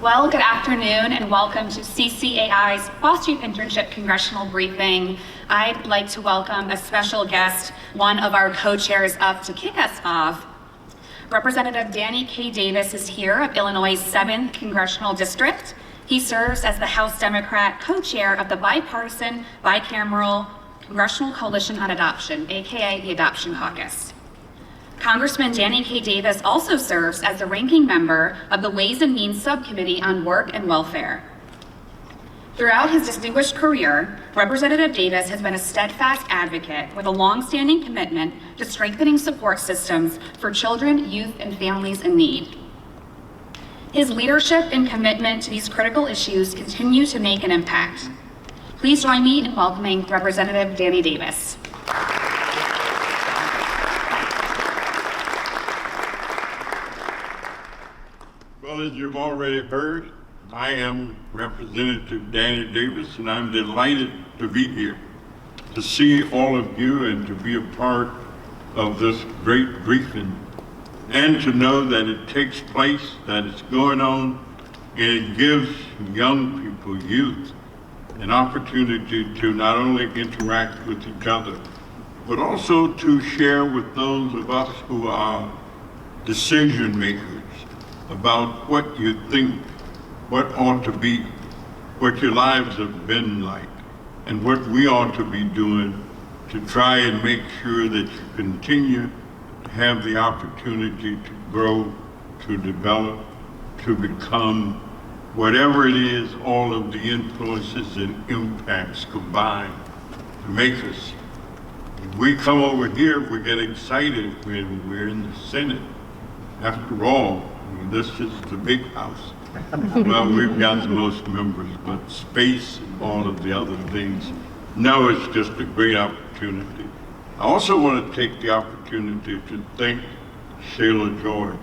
Well, good afternoon and welcome to CCAI's Foster Youth Internship Congressional Briefing. I'd like to welcome a special guest, one of our co-chairs up to kick us off. Representative Danny K. Davis is here of Illinois' 7th Congressional District. He serves as the House Democrat co-chair of the bipartisan, bicameral Congressional Coalition on Adoption, aka the Adoption Caucus. Congressman Danny K. Davis also serves as the ranking member of the Ways and Means Subcommittee on Work and Welfare. Throughout his distinguished career, Representative Davis has been a steadfast advocate with a long-standing commitment to strengthening support systems for children, youth, and families in need. His leadership and commitment to these critical issues continue to make an impact. Please join me in welcoming Representative Danny Davis. Well, as you've already heard, I am Representative Danny Davis, and I'm delighted to be here to see all of you and to be a part of this great briefing, and to know that it takes place, that it's going on, and it gives young people, youth, an opportunity to not only interact with each other, but also to share with those of us who are decision makers about what you think, what ought to be, what your lives have been like, and what we ought to be doing to try and make sure that you continue to have the opportunity to grow, to develop, to become whatever it is, all of the influences and impacts combined to make us. When we come over here, we get excited when we're in the Senate. After all, this is the big house. Well, we've got the most members, but space and all of the other things. No, it's just a great opportunity. I also want to take the opportunity to thank Shayla George,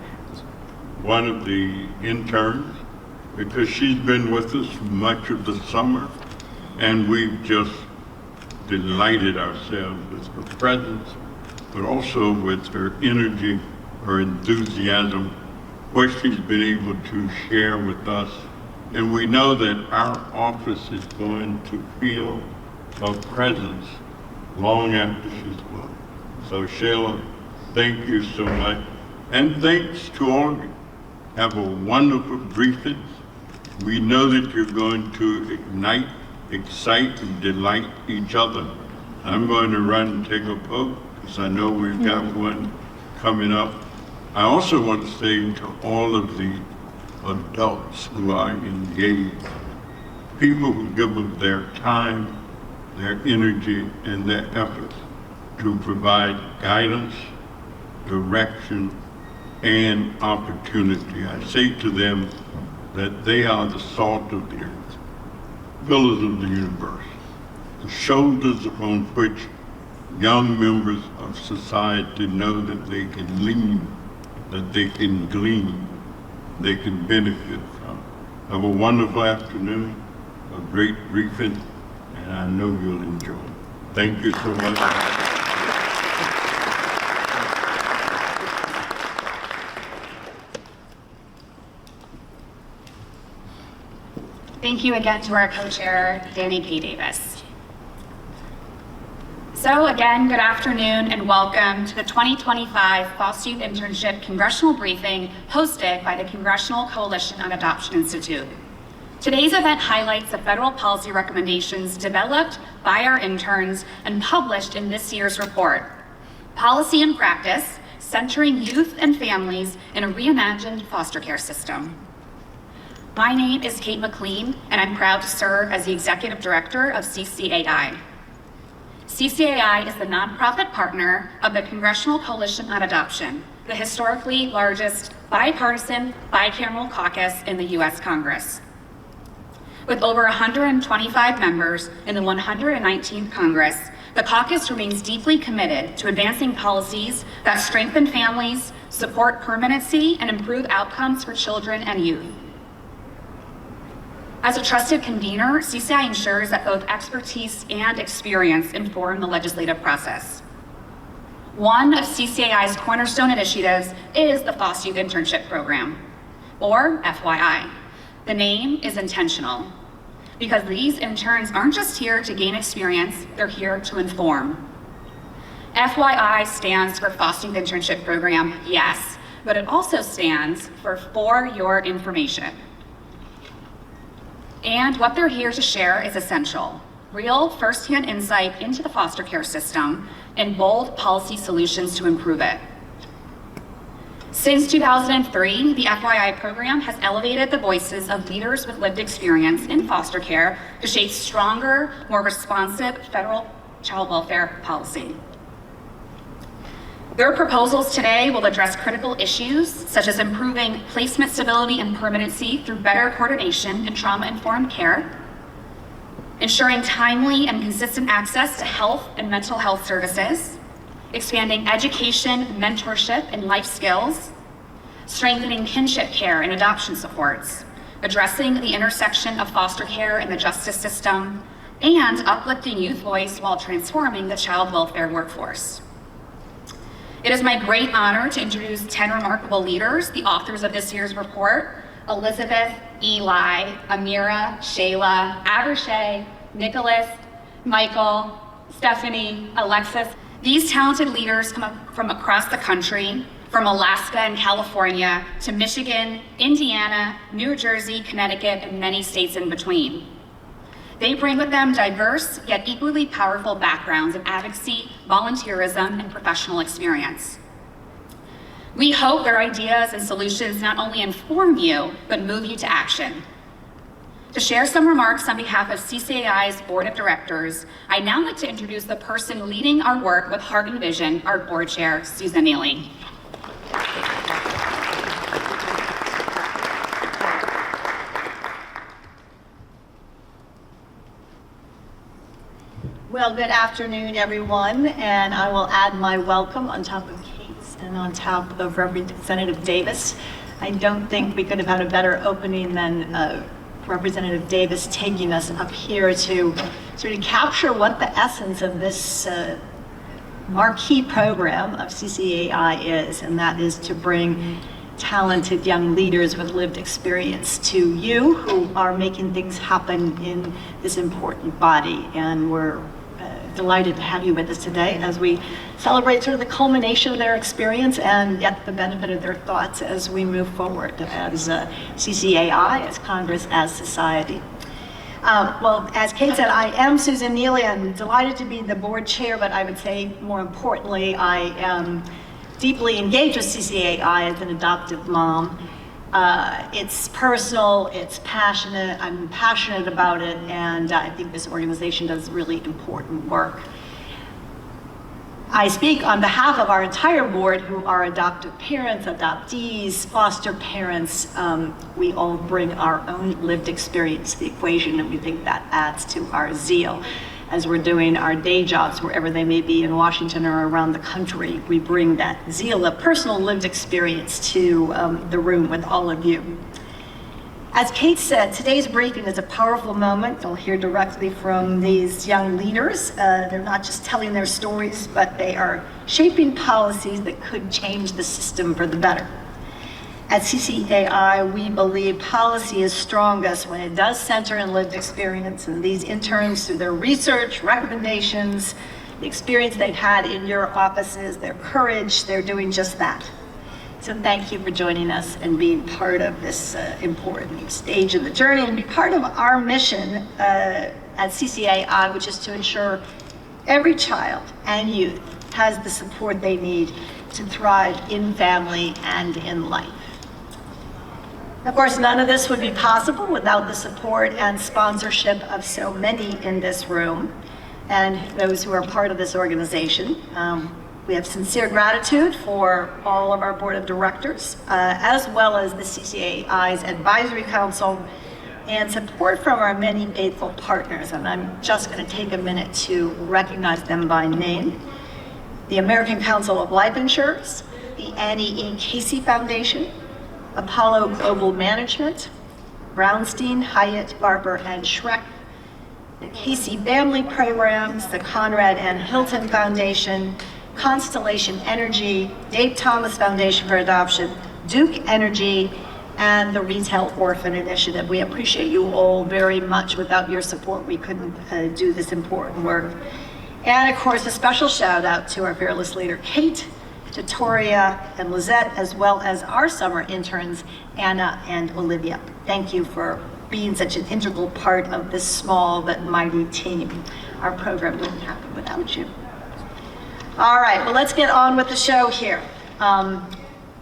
one of the interns, because she's been with us much of the summer, and we've just delighted ourselves with her presence, but also with her energy, her enthusiasm, what she's been able to share with us. And we know that our office is going to feel her presence long after she's gone. So Shayla, thank you so much. And thanks to all of you. Have a wonderful briefing. We know that you're going to ignite, excite, and delight each other. I'm going to run and take a vote because I know we've got one coming up. I also want to say to all of the adults who are engaged, people who give up their time, their energy, and their efforts to provide guidance, direction, and opportunity. I say to them that they are the salt of the earth, pillars of the universe, the shoulders upon which young members of society know that they can lean, that they can glean, they can benefit from. Have a wonderful afternoon, a great briefing, and I know you'll enjoy it. Thank you so much. Thank you again to our co-chair, Danny K. Davis. So again, good afternoon and welcome to the 2025 Foster Youth Internship Congressional Briefing hosted by the Congressional Coalition on Adoption Institute. Today's event highlights the federal policy recommendations developed by our interns and published in this year's report, Policy and Practice, Centering Youth and Families in a Reimagined Foster Care System. My name is Kate McLean, and I'm proud to serve as the Executive Director of CCAI. CCAI is the nonprofit partner of the Congressional Coalition on Adoption, the historically largest bipartisan, bicameral caucus in the U.S. Congress. With over 125 members in the 119th Congress, the caucus remains deeply committed to advancing policies that strengthen families, support permanency, and improve outcomes for children and youth. As a trusted convener, CCAI ensures that both expertise and experience inform the legislative process. One of CCAI's cornerstone initiatives is the Foster Youth Internship Program, or FYI. The name is intentional because these interns aren't just here to gain experience, they're here to inform. FYI stands for Foster Youth Internship Program, yes, but it also stands for your information. And what they're here to share is essential. Real firsthand insight into the foster care system and bold policy solutions to improve it. Since 2003, the FYI program has elevated the voices of leaders with lived experience in foster care to shape stronger, more responsive federal child welfare policy. Their proposals today will address critical issues such as improving placement stability and permanency through better coordination and trauma-informed care, ensuring timely and consistent access to health and mental health services, expanding education, mentorship, and life skills, strengthening kinship care and adoption supports, addressing the intersection of foster care and the justice system, and uplifting youth voice while transforming the child welfare workforce. It is my great honor to introduce 10 remarkable leaders, the authors of this year's report: Elizabeth, Eli, Amira, Shayla, Abershay, Nicholas, Michael, Stephanie, Alexis. These talented leaders come up from across the country, from Alaska and California to Michigan, Indiana, New Jersey, Connecticut, and many states in between. They bring with them diverse yet equally powerful backgrounds in advocacy, volunteerism, and professional experience. We hope their ideas and solutions not only inform you, but move you to action. To share some remarks on behalf of CCAI's Board of Directors, I'd now like to introduce the person leading our work with Heart and Vision, our board chair, Susan Neely. Well, good afternoon, everyone, and I will add my welcome on top of Kate's and on top of Representative Davis. I don't think we could have had a better opening than Representative Davis taking us up here to sort of capture what the essence of this marquee program of CCAI is, and that is to bring talented young leaders with lived experience to you who are making things happen in this important body. And we're delighted to have you with us today as we celebrate sort of the culmination of their experience and get the benefit of their thoughts as we move forward as CCAI, as Congress, as society. Well, as Kate said, I am Susan Neely. I'm delighted to be the board chair, but I would say more importantly, I am deeply engaged with CCAI as an adoptive mom. It's personal, it's passionate, I'm passionate about it, and I think this organization does really important work. I speak on behalf of our entire board, who are adoptive parents, adoptees, foster parents. We all bring our own lived experience to the equation, and we think that adds to our zeal. As we're doing our day jobs, wherever they may be in Washington or around the country, we bring that zeal of personal lived experience to the room with all of you. As Kate said, today's briefing is a powerful moment. You'll hear directly from these young leaders. They're not just telling their stories, but they are shaping policies that could change the system for the better. At CCAI, we believe policy is strongest when it does center in lived experience, and these interns, through their research, recommendations, the experience they've had in your offices, their courage, they're doing just that. So thank you for joining us and being part of this important stage in the journey and be part of our mission at CCAI, which is to ensure every child and youth has the support they need to thrive in family and in life. Of course, none of this would be possible without the support and sponsorship of so many in this room and those who are part of this organization. We have sincere gratitude for all of our board of directors, as well as the CCAI's Advisory Council, and support from our many faithful partners. And I'm just going to take a minute to recognize them by name. The American Council of Life Insurers, the Annie E. Casey Foundation, Apollo Global Management, Brownstein, Hyatt, Barber, and Schreck, the Casey Family Programs, the Conrad and Hilton Foundation, Constellation Energy, Dave Thomas Foundation for Adoption, Duke Energy, and the Retail Orphan Initiative. We appreciate you all very much. Without your support, we couldn't do this important work. And of course, a special shout out to our fearless leader, Kate, to Toria and Lizette, as well as our summer interns, Anna and Olivia. Thank you for being such an integral part of this small but mighty team. Our program wouldn't happen without you. All right, well, let's get on with the show here.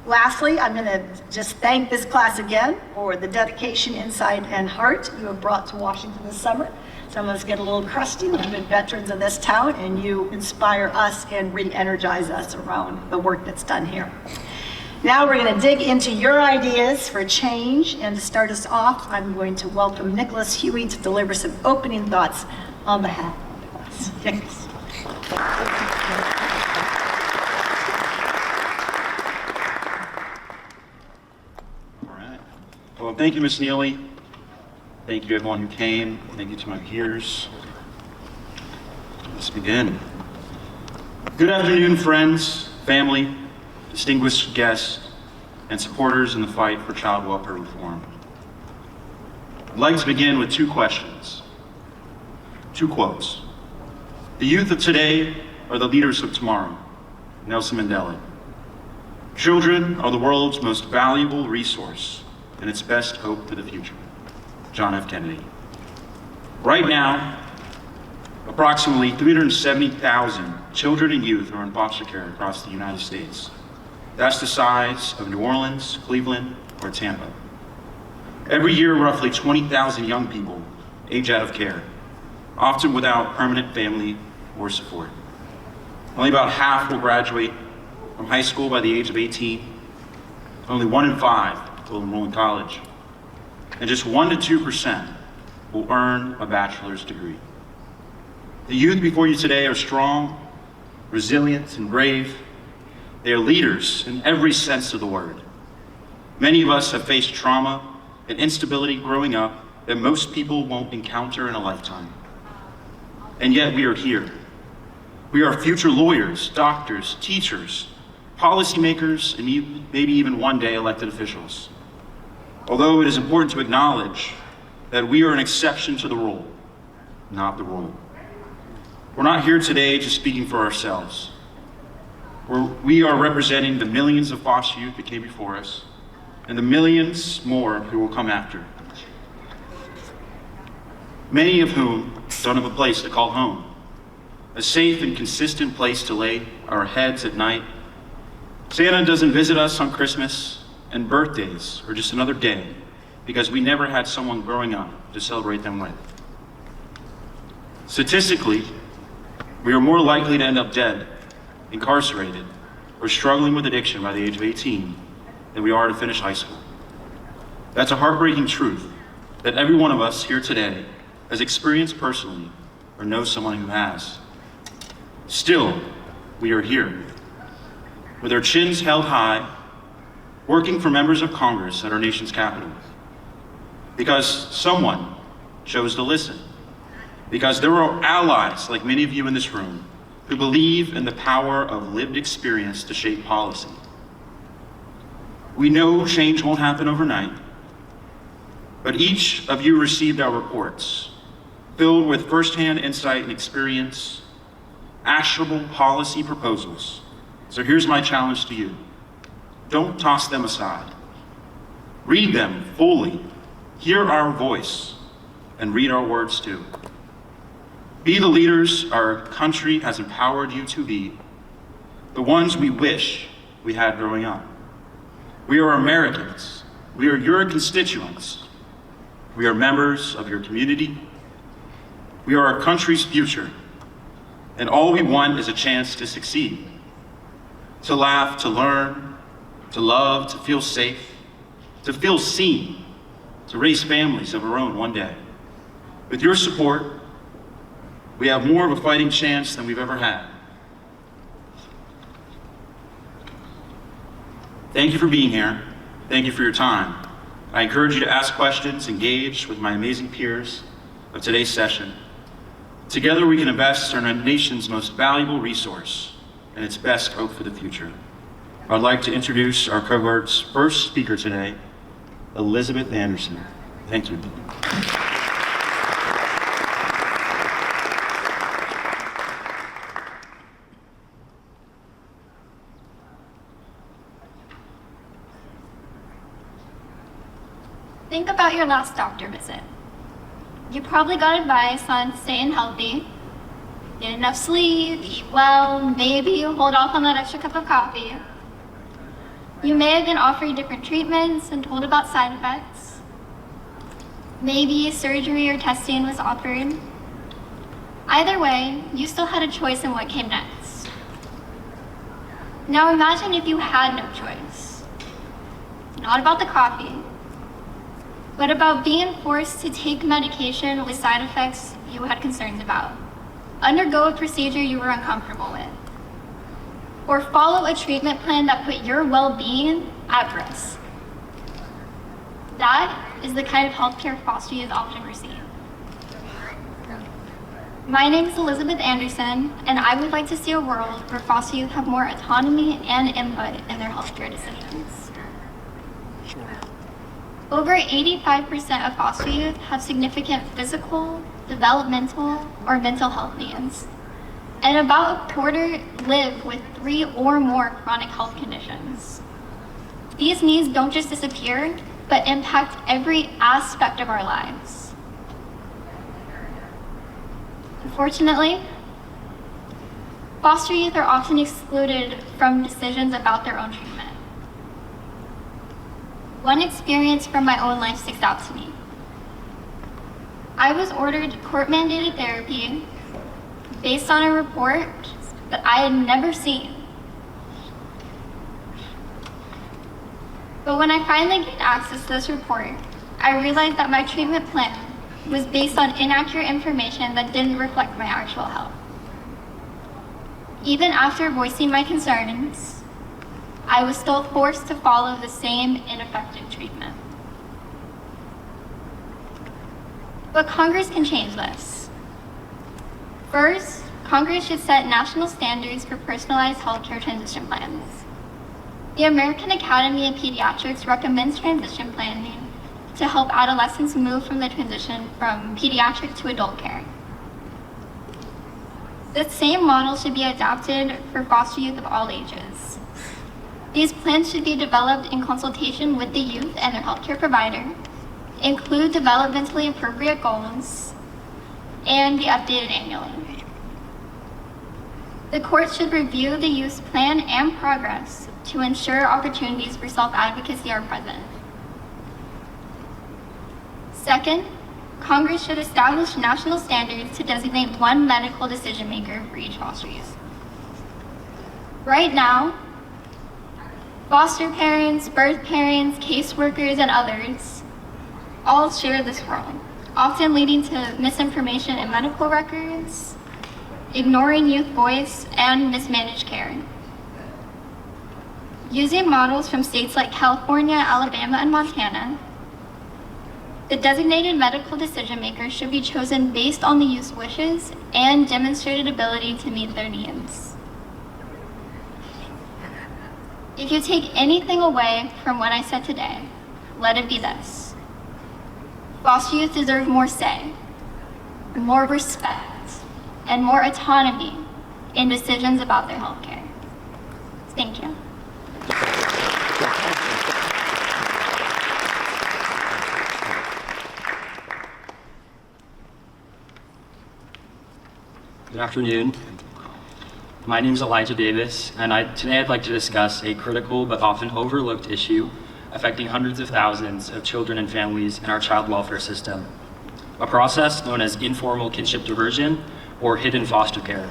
Lastly, I'm going to just thank this class again for the dedication, insight, and heart you have brought to Washington this summer. Some of us get a little crusty, we've been veterans of this town, and you inspire us and re-energize us around the work that's done here. Now we're going to dig into your ideas for change, and to start us off, I'm going to welcome Nicholas Huey to deliver some opening thoughts on behalf of the class. Nicholas. All right. Well, thank you, Ms. Neely. Thank you to everyone who came. Thank you to my peers. Let's begin. Good afternoon, friends, family, distinguished guests, and supporters in the fight for child welfare reform. I'd like to begin with two questions, two quotes. The youth of today are the leaders of tomorrow, Nelson Mandela. Children are the world's most valuable resource and its best hope for the future, John F. Kennedy. Right now, approximately 370,000 children and youth are in foster care across the United States. That's the size of New Orleans, Cleveland, or Tampa. Every year, roughly 20,000 young people age out of care, often without permanent family or support. Only about half will graduate from high school by the age of 18. Only 1 in 5 will enroll in college. And just 1% to 2% will earn a bachelor's degree. The youth before you today are strong, resilient, and brave. They are leaders in every sense of the word. Many of us have faced trauma and instability growing up that most people won't encounter in a lifetime. And yet we are here. We are future lawyers, doctors, teachers, policymakers, and maybe even one day elected officials. Although it is important to acknowledge that we are an exception to the rule, not the rule. We're not here today just speaking for ourselves. We are representing the millions of foster youth that came before us and the millions more who will come after. Many of whom don't have a place to call home, a safe and consistent place to lay our heads at night. Santa doesn't visit us on Christmas and birthdays or just another day because we never had someone growing up to celebrate them with. Statistically, we are more likely to end up dead, incarcerated, or struggling with addiction by the age of 18 than we are to finish high school. That's a heartbreaking truth that every one of us here today has experienced personally or knows someone who has. Still, we are here, with our chins held high, working for members of Congress at our nation's capital. Because someone chose to listen. Because there are allies, like many of you in this room, who believe in the power of lived experience to shape policy. We know change won't happen overnight, but each of you received our reports, filled with firsthand insight and experience, actionable policy proposals. So here's my challenge to you. Don't toss them aside. Read them fully, hear our voice, and read our words too. Be the leaders our country has empowered you to be, the ones we wish we had growing up. We are Americans. We are your constituents. We are members of your community. We are our country's future. And all we want is a chance to succeed, to laugh, to learn, to love, to feel safe, to feel seen, to raise families of our own one day. With your support, we have more of a fighting chance than we've ever had. Thank you for being here. Thank you for your time. I encourage you to ask questions, engage with my amazing peers of today's session. Together we can invest in our nation's most valuable resource and its best hope for the future. I'd like to introduce our cohort's first speaker today, Elizabeth Anderson. Thank you. Think about your last doctor visit. You probably got advice on staying healthy, get enough sleep, eat well, maybe hold off on that extra cup of coffee. You may have been offered different treatments and told about side effects. Maybe surgery or testing was offered. Either way, you still had a choice in what came next. Now imagine if you had no choice. Not about the coffee, but about being forced to take medication with side effects you had concerns about, undergo a procedure you were uncomfortable with, or follow a treatment plan that put your well-being at risk. That is the kind of healthcare foster youth often receive. My name is Elizabeth Anderson, and I would like to see a world where foster youth have more autonomy and input in their healthcare decisions. Over 85% of foster youth have significant physical, developmental, or mental health needs, and about a quarter live with 3 or more chronic health conditions. These needs don't just disappear, but impact every aspect of our lives. Unfortunately, foster youth are often excluded from decisions about their own treatment. One experience from my own life sticks out to me. I was ordered court-mandated therapy based on a report that I had never seen. But when I finally gained access to this report, I realized that my treatment plan was based on inaccurate information that didn't reflect my actual health. Even after voicing my concerns, I was still forced to follow the same ineffective treatment. But Congress can change this. First, Congress should set national standards for personalized healthcare transition plans. The American Academy of Pediatrics recommends transition planning to help adolescents move from the transition from pediatric to adult care. This same model should be adapted for foster youth of all ages. These plans should be developed in consultation with the youth and their healthcare provider, include developmentally appropriate goals, and be updated annually. The court should review the youth's plan and progress to ensure opportunities for self-advocacy are present. Second, Congress should establish national standards to designate one medical decision maker for each foster youth. Right now, foster parents, birth parents, caseworkers, and others all share this role, often leading to misinformation in medical records, ignoring youth voice, and mismanaged care. Using models from states like California, Alabama, and Montana, the designated medical decision maker should be chosen based on the youth's wishes and demonstrated ability to meet their needs. If you take anything away from what I said today, let it be this. Foster youth deserve more say, more respect, and more autonomy in decisions about their health care. Thank you. Good afternoon. My name is Elijah Davis, and today I'd like to discuss a critical but often overlooked issue affecting hundreds of thousands of children and families in our child welfare system, a process known as informal kinship diversion or hidden foster care.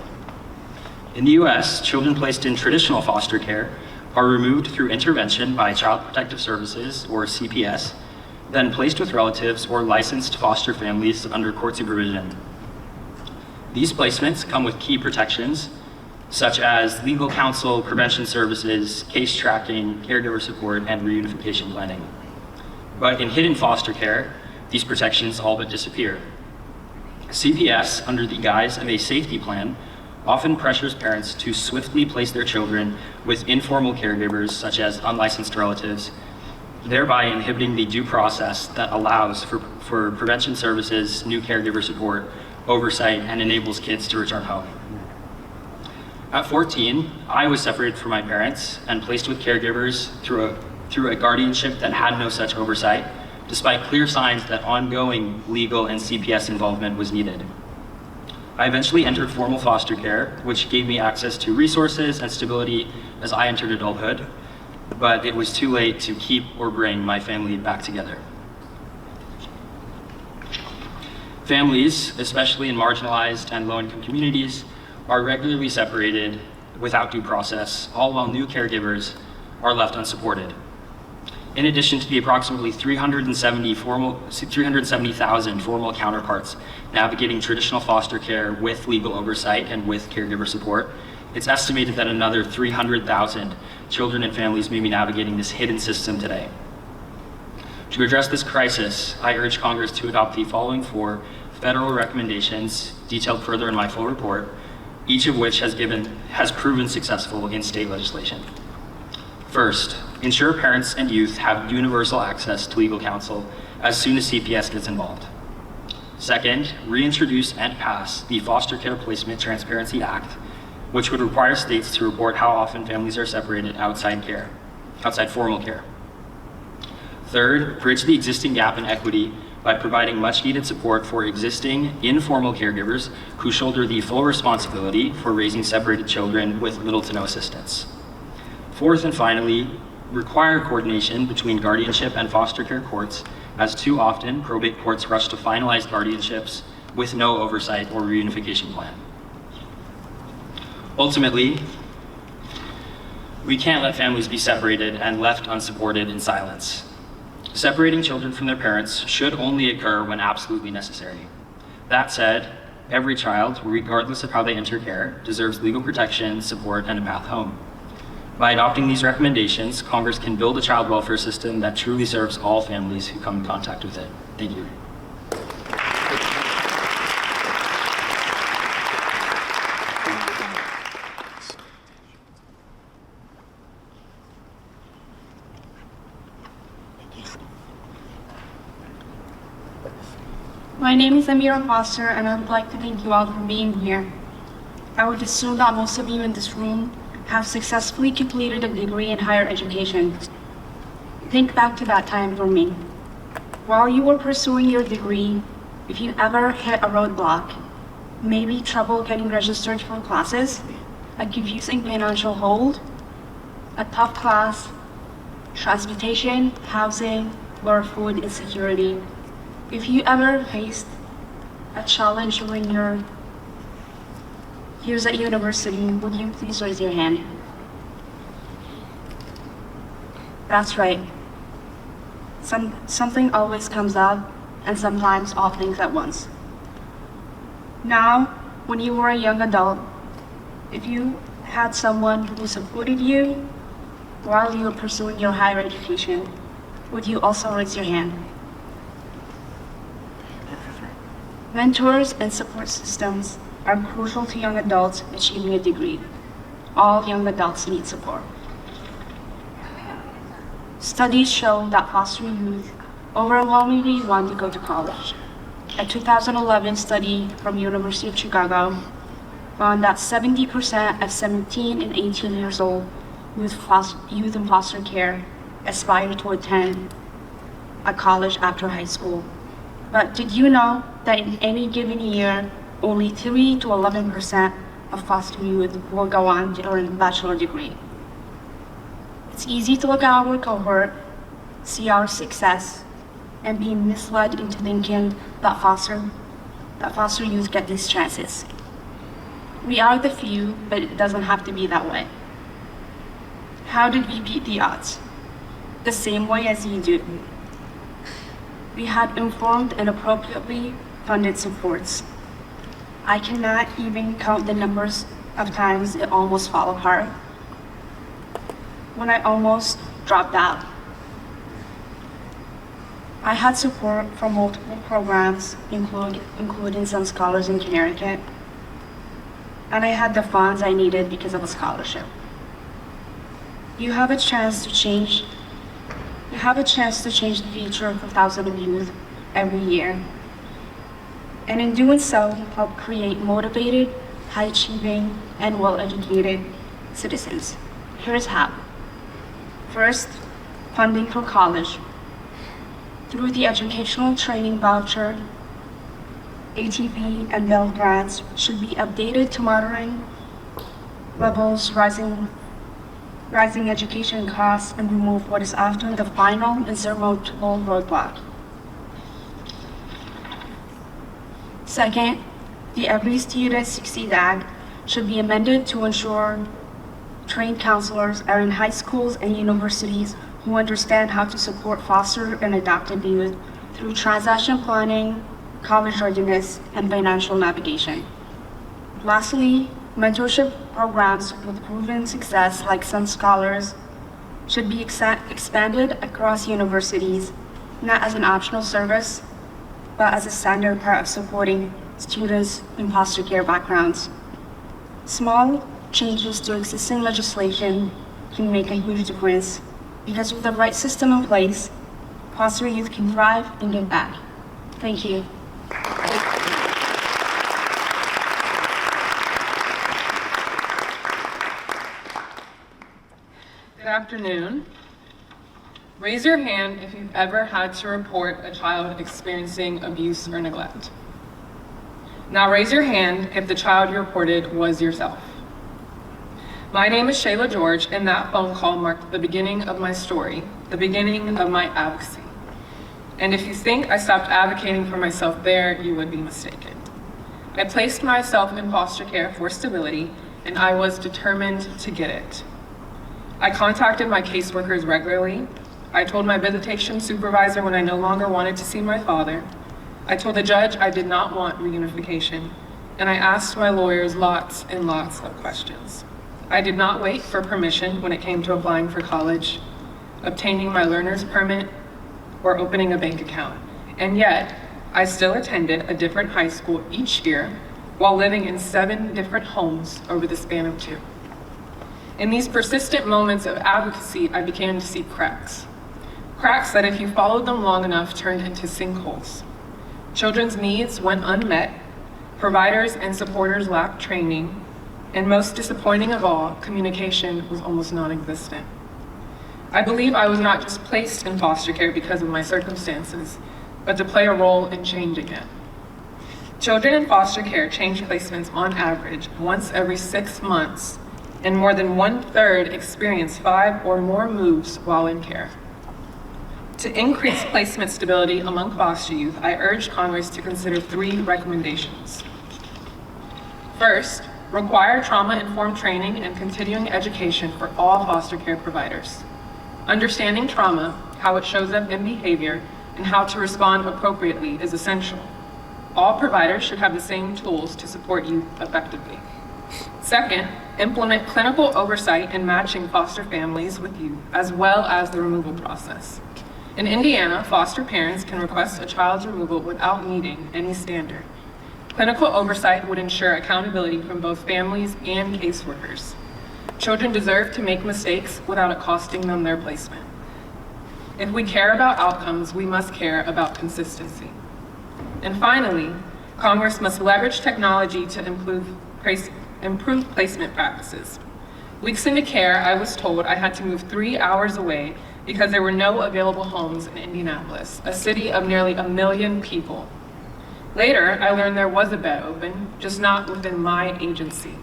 In the US, children placed in traditional foster care are removed through intervention by Child Protective Services, or CPS, then placed with relatives or licensed foster families under court supervision. These placements come with key protections, such as legal counsel, prevention services, case tracking, caregiver support, and reunification planning. But in hidden foster care, these protections all but disappear. CPS, under the guise of a safety plan, often pressures parents to swiftly place their children with informal caregivers, such as unlicensed relatives, thereby inhibiting the due process that allows for prevention services, new caregiver support, oversight, and enables kids to return home. At 14, I was separated from my parents and placed with caregivers through a guardianship that had no such oversight, despite clear signs that ongoing legal and CPS involvement was needed. I eventually entered formal foster care, which gave me access to resources and stability as I entered adulthood, but it was too late to keep or bring my family back together. Families, especially in marginalized and low-income communities, are regularly separated without due process, all while new caregivers are left unsupported. In addition to the approximately 370,000 formal counterparts navigating traditional foster care with legal oversight and with caregiver support, it's estimated that another 300,000 children and families may be navigating this hidden system today. To address this crisis, I urge Congress to adopt the following 4 federal recommendations, detailed further in my full report, each of which has proven successful in state legislation. First, ensure parents and youth have universal access to legal counsel as soon as CPS gets involved. Second, reintroduce and pass the Foster Care Placement Transparency Act, which would require states to report how often families are separated outside formal care. Third, bridge the existing gap in equity by providing much needed support for existing informal caregivers who shoulder the full responsibility for raising separated children with little to no assistance. Fourth and finally, require coordination between guardianship and foster care courts, as too often probate courts rush to finalize guardianships with no oversight or reunification plan. Ultimately, we can't let families be separated and left unsupported in silence. Separating children from their parents should only occur when absolutely necessary. That said, every child, regardless of how they enter care, deserves legal protection, support, and a path home. By adopting these recommendations, Congress can build a child welfare system that truly serves all families who come in contact with it. Thank you. My name is Amira Foster, and I would like to thank you all for being here. I would assume that most of you in this room have successfully completed a degree in higher education. Think back to that time for me. While you were pursuing your degree, if you ever hit a roadblock, maybe trouble getting registered for classes, a confusing financial hold, a tough class, transportation, housing, or food insecurity, if you ever faced a challenge when you're here at university, would you please raise your hand? That's right. Something always comes up, and sometimes all things at once. Now, when you were a young adult, if you had someone who supported you while you were pursuing your higher education, would you also raise your hand? Mentors and support systems are crucial to young adults achieving a degree. All young adults need support. Studies show that foster youth overwhelmingly want to go to college. A 2011 study from University of Chicago found that 70% of 17 and 18 years old youth in foster care aspire to attend a college after high school. But did you know that in any given year, only 3 to 11% of foster youth will go on to earn a bachelor degree? It's easy to look at our cohort, see our success, and be misled into thinking that foster youth get these chances. We are the few, but it doesn't have to be that way. How did we beat the odds? The same way as you do. We had informed and appropriately funded supports. I cannot even count the numbers of times it almost fell apart. When I almost dropped out. I had support from multiple programs, including some scholars in Connecticut, and I had the funds I needed because of a scholarship. You have a chance to change have a chance to change the future of thousands of youth every year. And in doing so, help create motivated, high-achieving, and well-educated citizens. Here's how. First, funding for college. Through the educational training voucher, ATP and Pell grants should be updated to monitoring levels, rising education costs, and remove what is often the final insurmountable roadblock. Second, the Every Student Succeeds Act should be amended to ensure trained counselors are in high schools and universities who understand how to support foster and adopted youth through transaction planning, college readiness, and financial navigation. Lastly, mentorship programs with proven success like Sun Scholars should be expanded across universities, not as an optional service, but as a standard part of supporting students in foster care backgrounds. Small changes to existing legislation can make a huge difference because with the right system in place, foster youth can thrive and give back. Thank you. Good afternoon. Raise your hand if you've ever had to report a child experiencing abuse or neglect. Now raise your hand if the child you reported was yourself. My name is Shayla George, and that phone call marked the beginning of my story, the beginning of my advocacy. And if you think I stopped advocating for myself there, you would be mistaken. I placed myself in foster care for stability, and I was determined to get it. I contacted my caseworkers regularly. I told my visitation supervisor when I no longer wanted to see my father. I told the judge I did not want reunification, and I asked my lawyers lots and lots of questions. I did not wait for permission when it came to applying for college, obtaining my learner's permit, or opening a bank account. And yet, I still attended a different high school each year while living in 7 different homes over the span of 2. In these persistent moments of advocacy, I began to see cracks. Cracks that if you followed them long enough turned into sinkholes. Children's needs went unmet, providers and supporters lacked training, and most disappointing of all, communication was almost non-existent. I believe I was not just placed in foster care because of my circumstances, but to play a role in changing it. Children in foster care change placements on average once every 6 months, and more than 1/3 experience 5 or more moves while in care. To increase placement stability among foster youth, I urge Congress to consider 3 recommendations. First, require trauma-informed training and continuing education for all foster care providers. Understanding trauma, how it shows up in behavior, and how to respond appropriately is essential. All providers should have the same tools to support youth effectively. Second, implement clinical oversight in matching foster families with youth, as well as the removal process. In Indiana, foster parents can request a child's removal without meeting any standard. Clinical oversight would ensure accountability from both families and caseworkers. Children deserve to make mistakes without it costing them their placement. If we care about outcomes, we must care about consistency. And finally, Congress must leverage technology to improve placement practices. Weeks into care, I was told I had to move 3 hours away because there were no available homes in Indianapolis, a city of nearly 1 million people. Later, I learned there was a bed open, just not within my agency.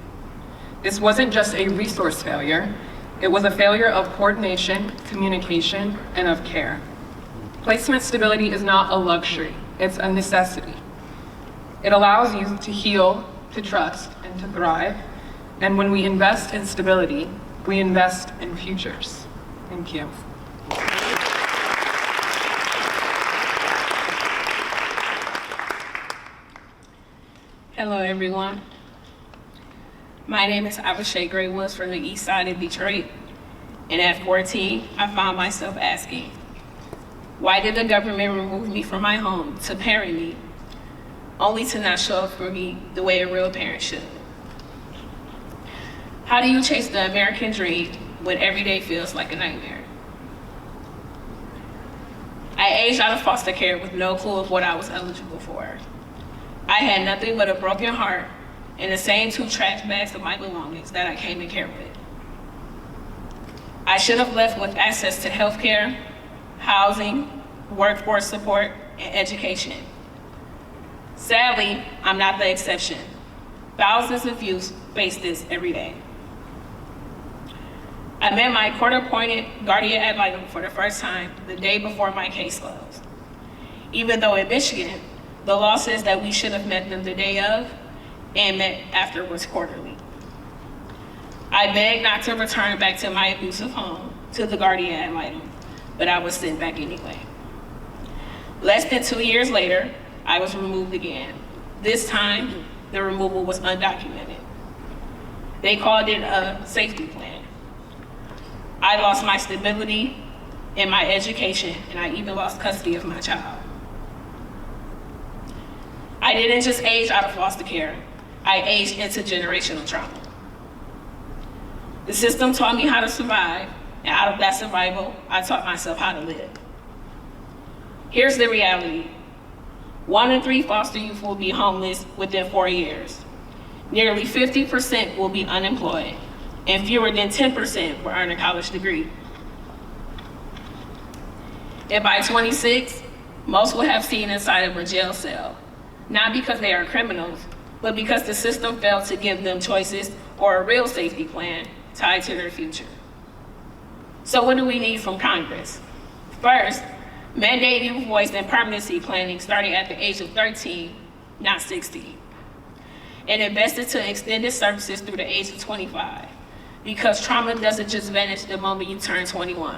This wasn't just a resource failure, it was a failure of coordination, communication, and of care. Placement stability is not a luxury, it's a necessity. It allows youth to heal, to trust, and to thrive. And when we invest in stability, we invest in futures. Thank you. Hello, everyone. My name is Avashay Gray Woods from the east side of Detroit. And at 14, I found myself asking, why did the government remove me from my home to parent me, only to not show up for me the way a real parent should? How do you chase the American dream when every day feels like a nightmare? I aged out of foster care with no clue of what I was eligible for. I had nothing but a broken heart and the same 2 trash bags of my belongings that I came in care with. I should have left with access to health care, housing, workforce support, and education. Sadly, I'm not the exception. Thousands of youth face this every day. I met my court-appointed guardian ad litem for the first time the day before my case closed. Even though in Michigan, the law says that we should have met them the day of and met afterwards quarterly. I begged not to return back to my abusive home, to the guardian ad litem, but I was sent back anyway. Less than 2 years later, I was removed again. This time, the removal was undocumented. They called it a safety plan. I lost my stability and my education, and I even lost custody of my child. I didn't just age out of foster care, I aged into generational trauma. The system taught me how to survive, and out of that survival, I taught myself how to live. Here's the reality. 1 in 3 foster youth will be homeless within 4 years. Nearly 50% will be unemployed, and fewer than 10% will earn a college degree. And by 26, most will have seen inside of a jail cell, not because they are criminals, but because the system failed to give them choices or a real safety plan tied to their future. So what do we need from Congress? First, mandate youth voice and permanency planning starting at the age of 13, not 16. And invest into extended services through the age of 25, because trauma doesn't just vanish the moment you turn 21.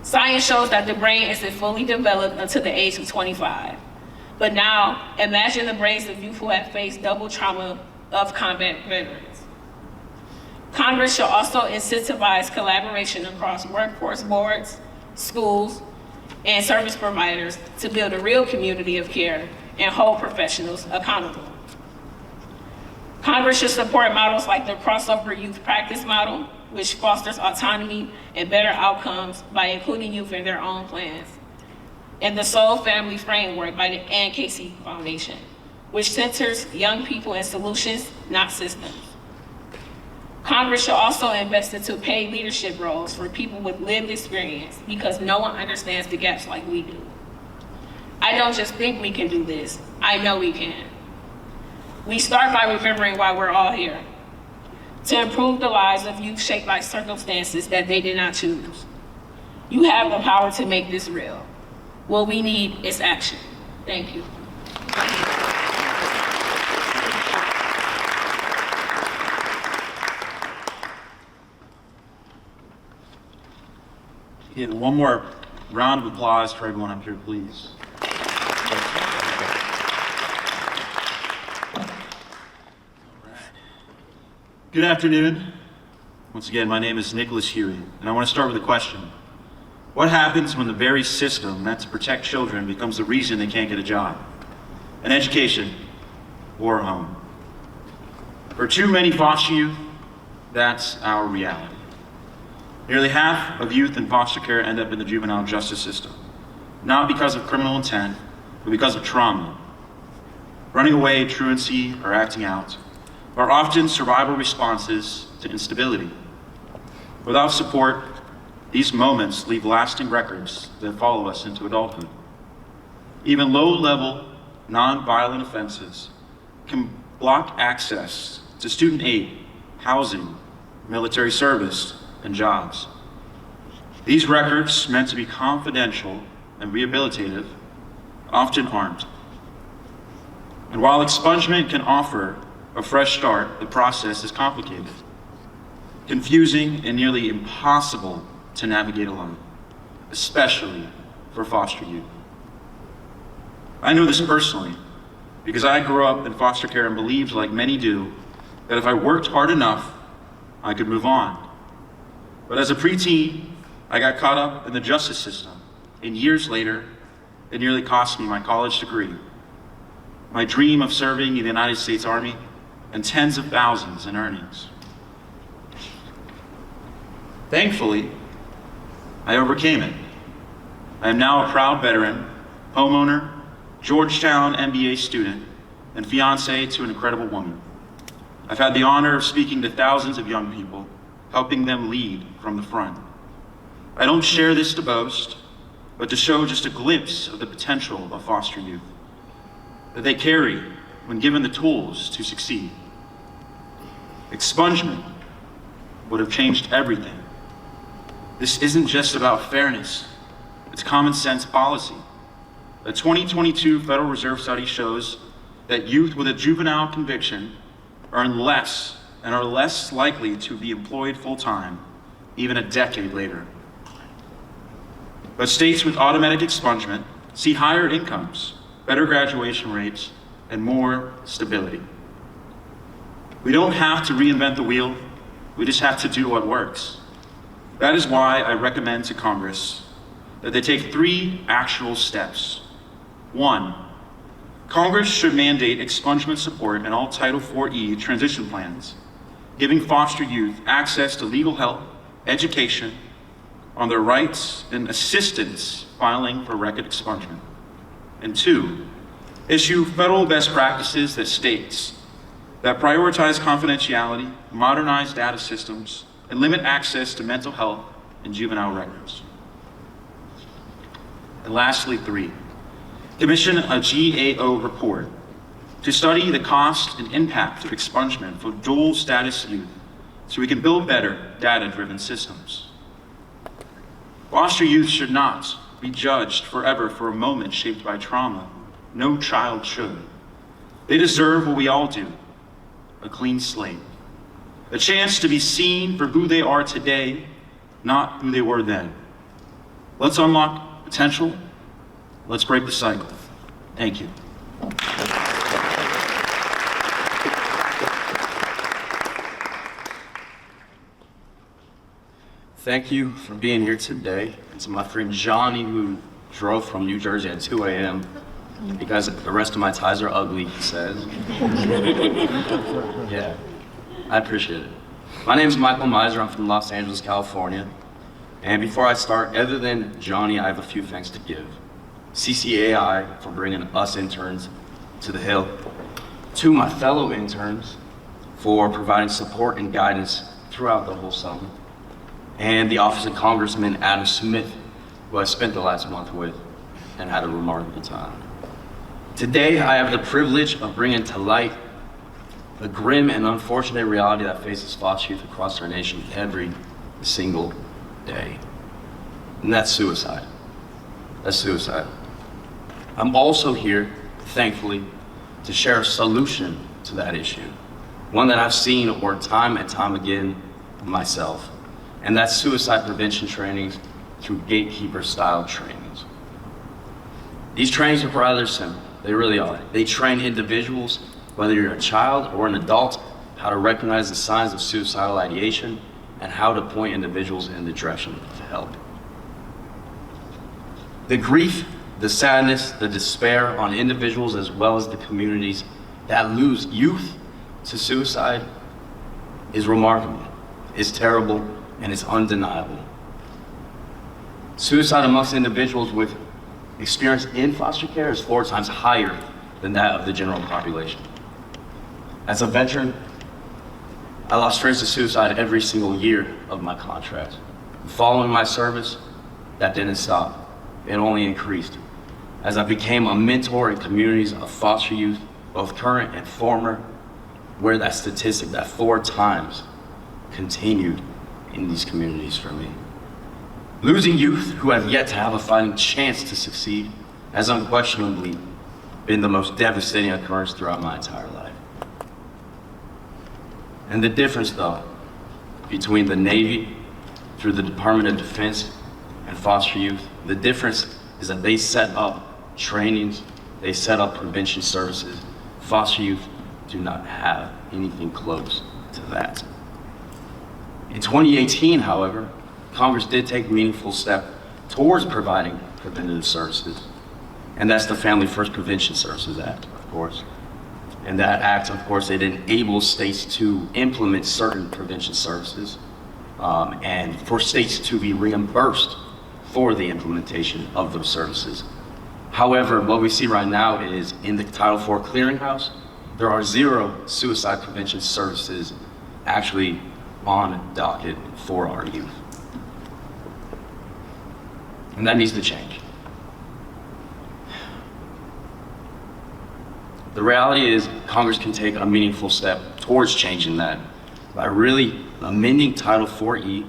Science shows that the brain isn't fully developed until the age of 25. But now, imagine the brains of youth who have faced double trauma of combat veterans. Congress should also incentivize collaboration across workforce boards, schools, and service providers to build a real community of care and hold professionals accountable. Congress should support models like the crossover youth practice model, which fosters autonomy and better outcomes by including youth in their own plans, and the Soul Family Framework by the Ann Casey Foundation, which centers young people in solutions, not systems. Congress should also invest into paid leadership roles for people with lived experience, because no one understands the gaps like we do. I don't just think we can do this, I know we can. We start by remembering why we're all here: to improve the lives of youth shaped by circumstances that they did not choose. You have the power to make this real. What we need is action. Thank you. Yeah, one more round of applause for everyone up here, please. Good afternoon. Once again, my name is Nicholas Huey, and I want to start with a question. What happens when the very system meant to protect children becomes the reason they can't get a job, an education, or a home? For too many foster youth, that's our reality. Nearly half of youth in foster care end up in the juvenile justice system, not because of criminal intent, but because of trauma. Running away, truancy, or acting out are often survival responses to instability. Without support, these moments leave lasting records that follow us into adulthood. Even low-level, non-violent offenses can block access to student aid, housing, military service, and jobs. These records, meant to be confidential and rehabilitative, often aren't. And while expungement can offer a fresh start, the process is complicated, confusing, and nearly impossible to navigate alone, especially for foster youth. I know this personally because I grew up in foster care and believed, like many do, that if I worked hard enough, I could move on. But as a preteen, I got caught up in the justice system, and years later, it nearly cost me my college degree, my dream of serving in the United States Army, and tens of thousands in earnings. Thankfully, I overcame it. I am now a proud veteran, homeowner, Georgetown MBA student, and fiance to an incredible woman. I've had the honor of speaking to thousands of young people, helping them lead from the front. I don't share this to boast, but to show just a glimpse of the potential of foster youth that they carry when given the tools to succeed. Expungement would have changed everything. This isn't just about fairness, it's common sense policy. A 2022 Federal Reserve study shows that youth with a juvenile conviction earn less and are less likely to be employed full-time even a decade later. But states with automatic expungement see higher incomes, better graduation rates, and more stability. We don't have to reinvent the wheel, we just have to do what works. That is why I recommend to Congress that they take 3 actual steps. 1, Congress should mandate expungement support in all Title IV-E transition plans, giving foster youth access to legal help, education, on their rights, and assistance filing for record expungement. And 2, issue federal best practices that states that prioritize confidentiality, modernize data systems, and limit access to mental health and juvenile records. And lastly, 3, commission a GAO report to study the cost and impact of expungement for dual status youth so we can build better data-driven systems. Foster youth should not be judged forever for a moment shaped by trauma. No child should. They deserve what we all do, a clean slate. A chance to be seen for who they are today, not who they were then. Let's unlock potential. Let's break the cycle. Thank you. Thank you for being here today. And to my friend Johnny, who drove from New Jersey at 2 a.m. because the rest of my ties are ugly, he says. Yeah, I appreciate it. My name is Michael Miser. I'm from Los Angeles, California. And before I start, other than Johnny, I have a few thanks to give. CCAI for bringing us interns to the Hill. To my fellow interns for providing support and guidance throughout the whole summer. And the Office of Congressman Adam Smith, who I spent the last month with and had a remarkable time. Today, I have the privilege of bringing to light the grim and unfortunate reality that faces foster youth across our nation every single day. And that's suicide. That's suicide. I'm also here, thankfully, to share a solution to that issue. One that I've seen work time and time again myself. And that's suicide prevention trainings through gatekeeper-style trainings. These trainings are rather simple. They really are. They train individuals, whether you're a child or an adult, how to recognize the signs of suicidal ideation and how to point individuals in the direction of help. The grief, the sadness, the despair on individuals as well as the communities that lose youth to suicide is remarkable, is terrible, and it's undeniable. Suicide amongst individuals with experience in foster care is 4 times higher than that of the general population. As a veteran, I lost friends to suicide every single year of my contract. Following my service, that didn't stop. It only increased. As I became a mentor in communities of foster youth, both current and former, where that statistic, that 4 times, continued in these communities for me. Losing youth who have yet to have a fighting chance to succeed has unquestionably been the most devastating occurrence throughout my entire life. And the difference, though, between the Navy, through the Department of Defense, and foster youth, the difference is that they set up trainings, they set up prevention services. Foster youth do not have anything close to that. In 2018, however, Congress did take a meaningful step towards providing preventative services. And that's the Family First Prevention Services Act, of course. And that act, of course, it enables states to implement certain prevention services and for states to be reimbursed for the implementation of those services. However, what we see right now is in the Title IV clearinghouse, there are 0 suicide prevention services actually on docket for our youth. And that needs to change. The reality is Congress can take a meaningful step towards changing that by really amending Title IV-E,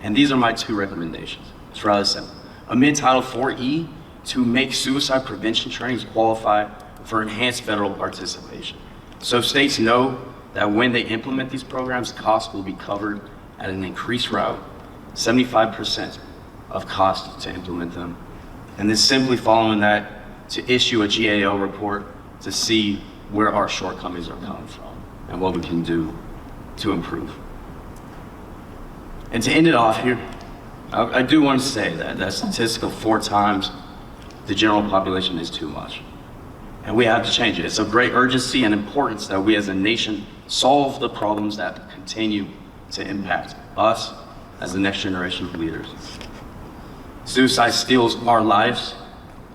and these are my 2 recommendations. It's rather simple. Amend Title IV-E to make suicide prevention trainings qualify for enhanced federal participation. So states know that when they implement these programs, costs will be covered at an increased rate, 75% of costs to implement them. And then simply following that, to issue a GAO report to see where our shortcomings are coming from and what we can do to improve. And to end it off here, I do want to say that that statistic of 4 times the general population is too much. And we have to change it. It's of great urgency and importance that we as a nation solve the problems that continue to impact us as the next generation of leaders. Suicide steals our lives,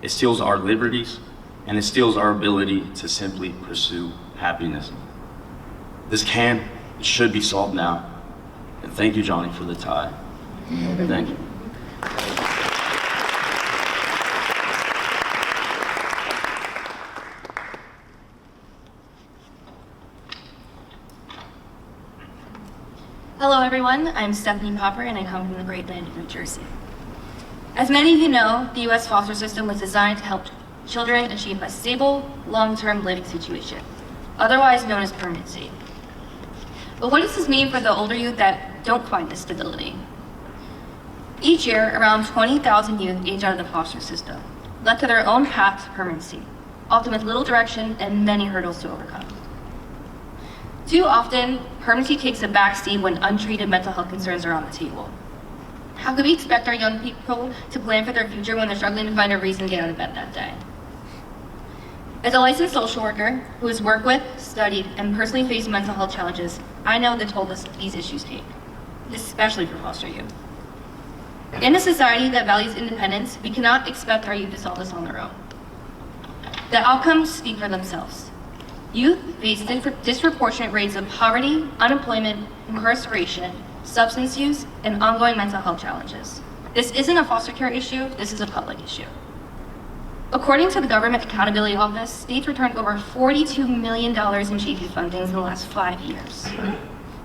it steals our liberties, and it steals our ability to simply pursue happiness. This can, it should be solved now. And thank you, Johnny, for the tie. Thank you. Hello everyone, I'm Stephanie Popper and I come from the great land of New Jersey. As many of you know, the U.S. foster system was designed to help children achieve a stable, long-term living situation, otherwise known as permanency. But what does this mean for the older youth that don't find this stability? Each year, around 20,000 youth age out of the foster system, left to their own path to permanency, often with little direction and many hurdles to overcome. Too often, permanency takes a backseat when untreated mental health concerns are on the table. How could we expect our young people to plan for their future when they're struggling to find a reason to get out of bed that day? As a licensed social worker who has worked with, studied, and personally faced mental health challenges, I know the toll these issues take, especially for foster youth. In a society that values independence, we cannot expect our youth to solve this on their own. The outcomes speak for themselves. Youth face disproportionate rates of poverty, unemployment, incarceration, substance use, and ongoing mental health challenges. This isn't a foster care issue, this is a public issue. According to the Government Accountability Office, states returned over $42 million in GP funding in the last 5 years,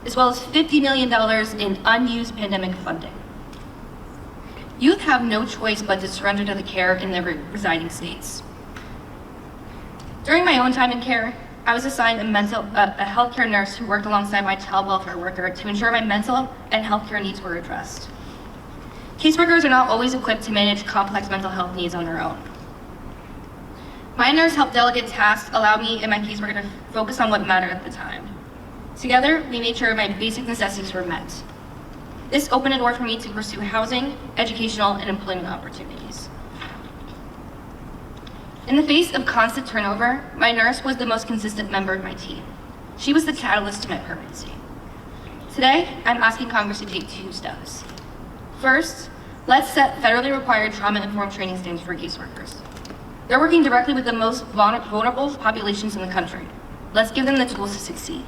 as well as $50 million in unused pandemic funding. Youth have no choice but to surrender to the care in their residing states. During my own time in care, I was assigned a healthcare nurse who worked alongside my child welfare worker to ensure my mental and healthcare needs were addressed. Caseworkers are not always equipped to manage complex mental health needs on their own. My nurse helped delegate tasks, allow me and my caseworker to focus on what mattered at the time. Together, we made sure my basic necessities were met. This opened a door for me to pursue housing, educational, and employment opportunities. In the face of constant turnover, my nurse was the most consistent member of my team. She was the catalyst to my permanency. Today, I'm asking Congress to take 2 steps. First, let's set federally required trauma-informed training standards for caseworkers. They're working directly with the most vulnerable populations in the country. Let's give them the tools to succeed.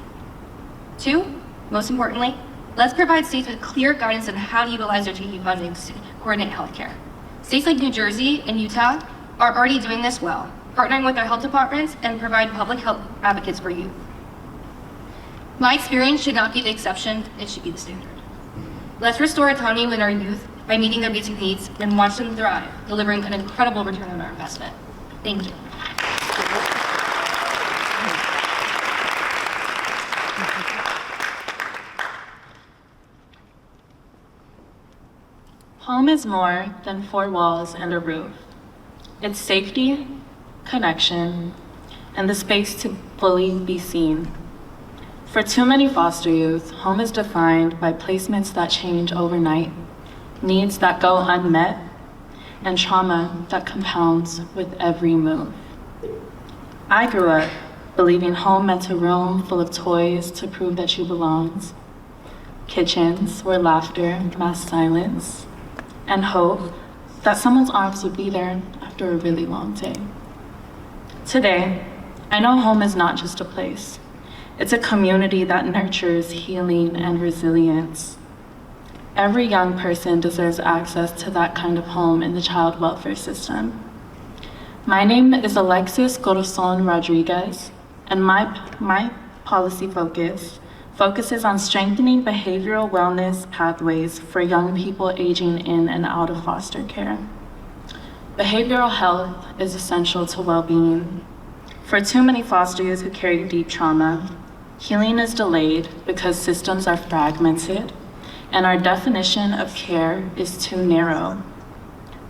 2, most importantly, let's provide states with clear guidance on how to utilize their GP funding to coordinate healthcare. States like New Jersey and Utah are already doing this well, partnering with their health departments and provide public health advocates for youth. My experience should not be the exception, it should be the standard. Let's restore autonomy with our youth by meeting their basic needs and watch them thrive, delivering an incredible return on our investment. Thank you. Home is more than 4 walls and a roof. It's safety, connection, and the space to fully be seen. For too many foster youth, home is defined by placements that change overnight, needs that go unmet, and trauma that compounds with every move. I grew up believing home meant a room full of toys to prove that you belonged, kitchens where laughter masked silence, and hope that someone's arms would be there after a really long day. Today, I know home is not just a place. It's a community that nurtures healing and resilience. Every young person deserves access to that kind of home in the child welfare system. My name is Alexis Corazon Rodriguez, and my policy focuses on strengthening behavioral wellness pathways for young people aging in and out of foster care. Behavioral health is essential to well-being. For too many foster youth who carry deep trauma, healing is delayed because systems are fragmented and our definition of care is too narrow.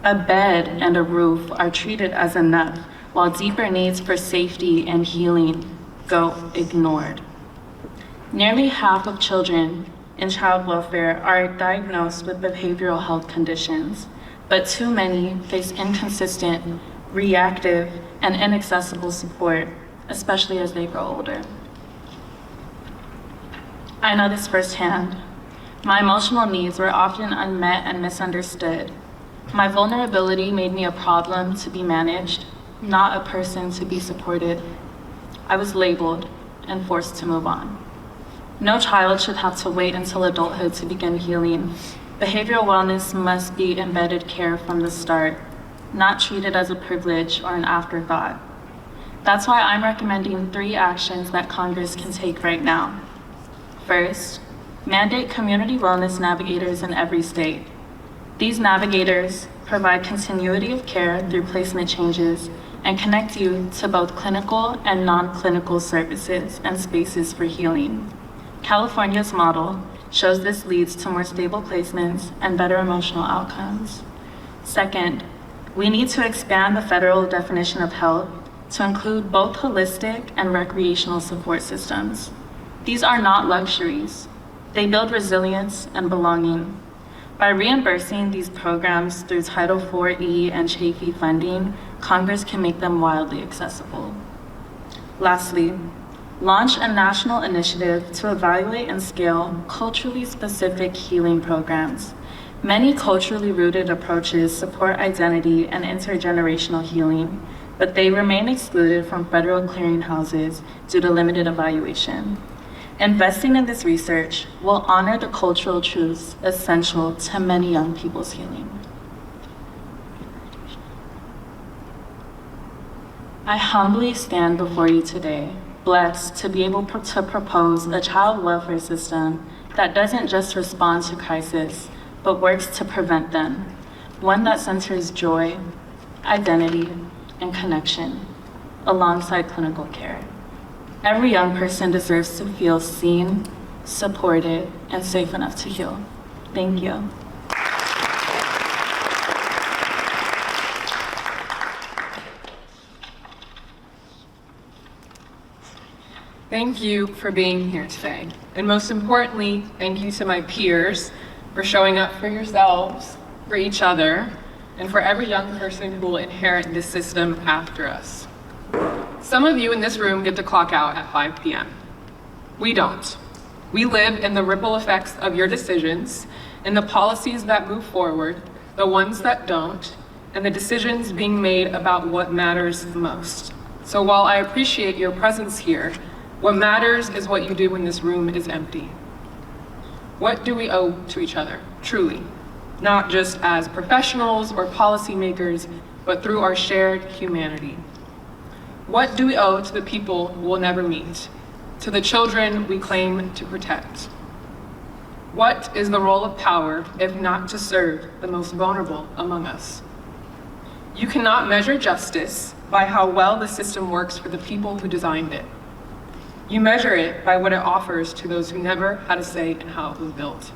A bed and a roof are treated as enough, while deeper needs for safety and healing go ignored. Nearly half of children in child welfare are diagnosed with behavioral health conditions, but too many face inconsistent, reactive, and inaccessible support, especially as they grow older. I know this firsthand. My emotional needs were often unmet and misunderstood. My vulnerability made me a problem to be managed, not a person to be supported. I was labeled and forced to move on. No child should have to wait until adulthood to begin healing. Behavioral wellness must be embedded care from the start, not treated as a privilege or an afterthought. That's why I'm recommending 3 actions that Congress can take right now. First, mandate community wellness navigators in every state. These navigators provide continuity of care through placement changes and connect you to both clinical and non-clinical services and spaces for healing. California's model shows this leads to more stable placements and better emotional outcomes. Second, we need to expand the federal definition of health to include both holistic and recreational support systems. These are not luxuries. They build resilience and belonging. By reimbursing these programs through Title IV-E and CCAI funding, Congress can make them wildly accessible. Lastly, launch a national initiative to evaluate and scale culturally specific healing programs. Many culturally rooted approaches support identity and intergenerational healing, but they remain excluded from federal clearinghouses due to limited evaluation. Investing in this research will honor the cultural truths essential to many young people's healing. I humbly stand before you today, blessed to be able to propose a child welfare system that doesn't just respond to crisis, but works to prevent them, one that centers joy, identity, and connection, alongside clinical care. Every young person deserves to feel seen, supported, and safe enough to heal. Thank you. Thank you for being here today. And most importantly, thank you to my peers for showing up for yourselves, for each other, and for every young person who will inherit this system after us. Some of you in this room get to clock out at 5 p.m. We don't. We live in the ripple effects of your decisions, in the policies that move forward, the ones that don't, and the decisions being made about what matters most. So while I appreciate your presence here, what matters is what you do when this room is empty. What do we owe to each other, truly? Not just as professionals or policymakers, but through our shared humanity. What do we owe to the people we'll never meet, to the children we claim to protect? What is the role of power if not to serve the most vulnerable among us? You cannot measure justice by how well the system works for the people who designed it. You measure it by what it offers to those who never had a say in how it was built.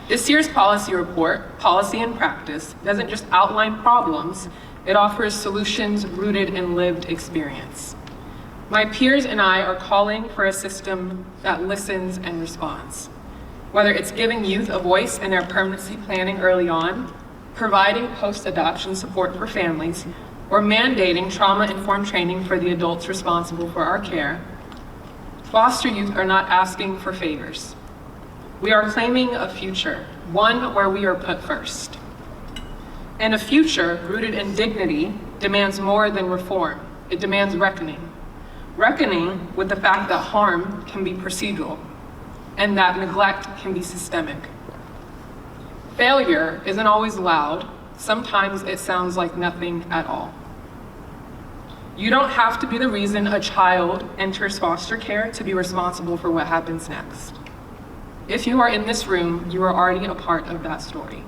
This year's policy report, Policy and Practice, doesn't just outline problems, it offers solutions rooted in lived experience. My peers and I are calling for a system that listens and responds. Whether it's giving youth a voice in their permanency planning early on, providing post-adoption support for families, or mandating trauma-informed training for the adults responsible for our care, foster youth are not asking for favors. We are claiming a future, one where we are put first. And a future rooted in dignity demands more than reform. It demands reckoning. Reckoning with the fact that harm can be procedural and that neglect can be systemic. Failure isn't always loud. Sometimes it sounds like nothing at all. You don't have to be the reason a child enters foster care to be responsible for what happens next. If you are in this room, you are already a part of that story.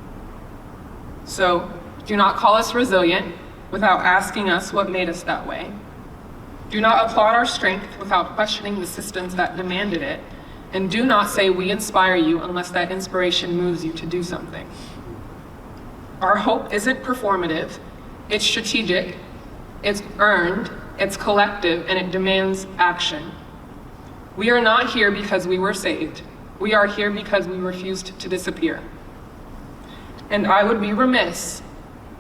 So do not call us resilient without asking us what made us that way. Do not applaud our strength without questioning the systems that demanded it. And do not say we inspire you unless that inspiration moves you to do something. Our hope isn't performative, it's strategic, it's earned, it's collective, and it demands action. We are not here because we were saved. We are here because we refused to disappear. And I would be remiss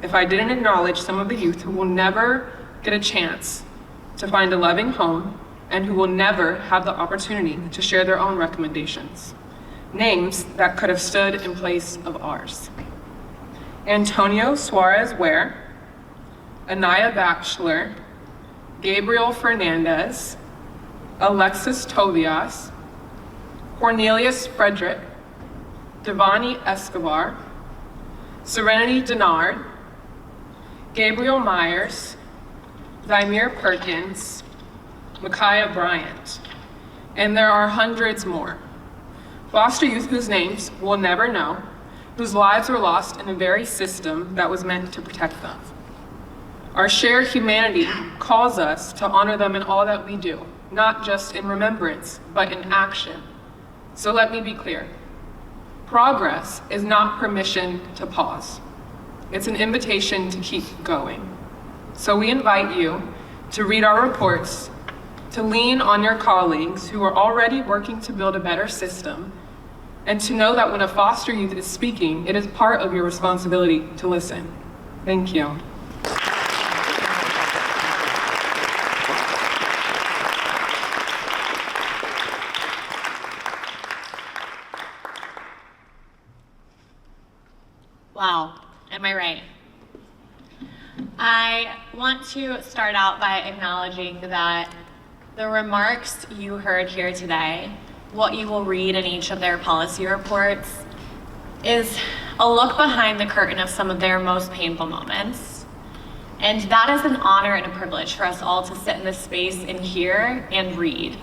if I didn't acknowledge some of the youth who will never get a chance to find a loving home and who will never have the opportunity to share their own recommendations. Names that could have stood in place of ours. Antonio Suarez Ware, Anaya Batchelor, Gabriel Fernandez, Alexis Tobias, Cornelius Frederick, Devani Escobar, Serenity Denard, Gabriel Myers, Zymir Perkins, Micaiah Bryant, and there are hundreds more. Foster youth whose names we'll never know, whose lives were lost in a very system that was meant to protect them. Our shared humanity calls us to honor them in all that we do, not just in remembrance, but in action. So let me be clear. Progress is not permission to pause. It's an invitation to keep going. So we invite you to read our reports, to lean on your colleagues who are already working to build a better system, and to know that when a foster youth is speaking, it is part of your responsibility to listen. Thank you. Wow, am I right? I want to start out by acknowledging that the remarks you heard here today, what you will read in each of their policy reports, is a look behind the curtain of some of their most painful moments. And that is an honor and a privilege for us all to sit in this space and hear and read.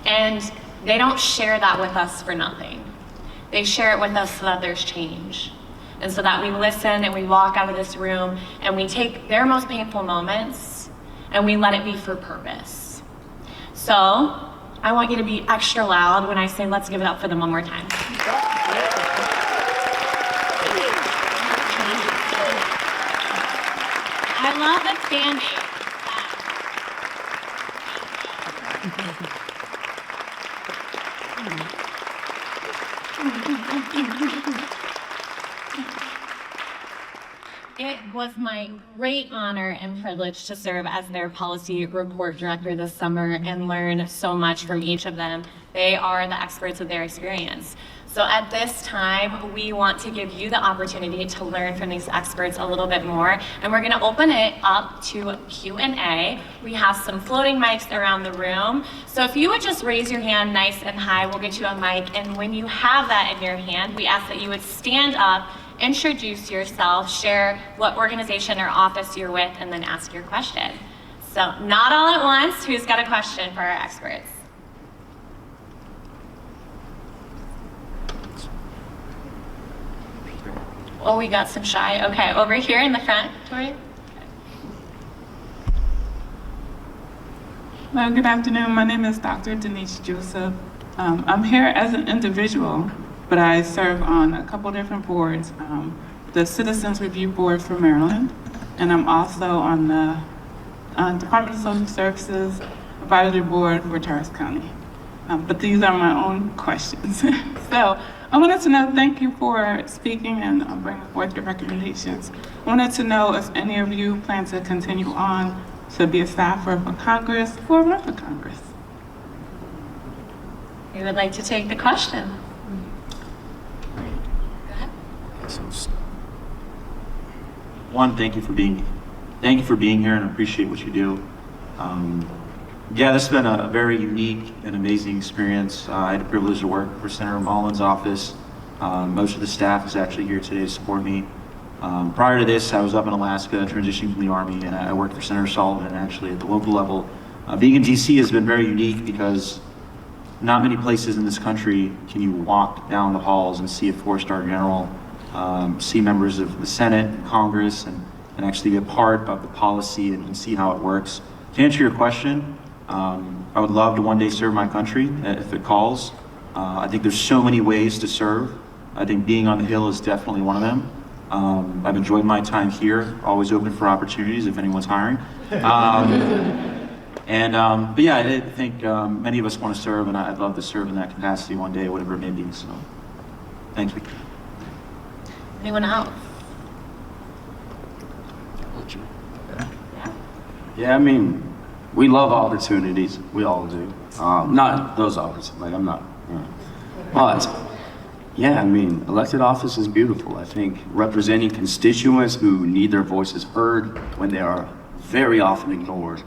And they don't share that with us for nothing. They share it with us so that there's change. And so that we listen and we walk out of this room and we take their most painful moments and we let it be for purpose. So I want you to be extra loud when I say let's give it up for them one more time. I love the standing. It was my great honor and privilege to serve as their policy report director this summer and learn so much from each of them. They are the experts of their experience. So at this time, we want to give you the opportunity to learn from these experts a little bit more, and we're gonna open it up to Q&A. We have some floating mics around the room. So if you would just raise your hand nice and high, we'll get you a mic, and when you have that in your hand, we ask that you would stand up, introduce yourself, share what organization or office you're with, and then ask your question. So not all at once, who's got a question for our experts? Oh, we got some shy. Okay, over here in the front, Tori. Well, good afternoon. My name is Dr. Denise Joseph. I'm here as an individual, but I serve on a couple different boards. The Citizens Review Board for Maryland, and I'm also on the Department of Social Services Advisory Board for Terrace County. But these are my own questions. So I wanted to know, thank you for speaking and bringing forth your recommendations. I wanted to know if any of you plan to continue on to be a staffer for Congress or run for Congress. Who would like to take the question? Go one, thank you for being here, and I appreciate what you do. Yeah, this has been a very unique and amazing experience. I had the privilege to work for Senator Mullen's office. Most of the staff is actually here today to support me. Prior to this, I was up in Alaska transitioning from the Army, and I worked for Senator Sullivan actually at the local level. Being in DC has been very unique because not many places in this country can you walk down the halls and see a four-star general, see members of the Senate and Congress, and actually be a part of the policy and see how it works. To answer your question, I would love to one day serve my country if it calls. I think there's so many ways to serve. I think being on the Hill is definitely one of them. I've enjoyed my time here, always open for opportunities if anyone's hiring. But yeah, I think many of us want to serve, and I'd love to serve in that capacity one day, whatever it may be. So, thank you. Anyone else? Yeah, I mean, we love opportunities. We all do. Not those opportunities. Like, I'm not. But, yeah, I mean, elected office is beautiful. I think representing constituents who need their voices heard when they are very often ignored,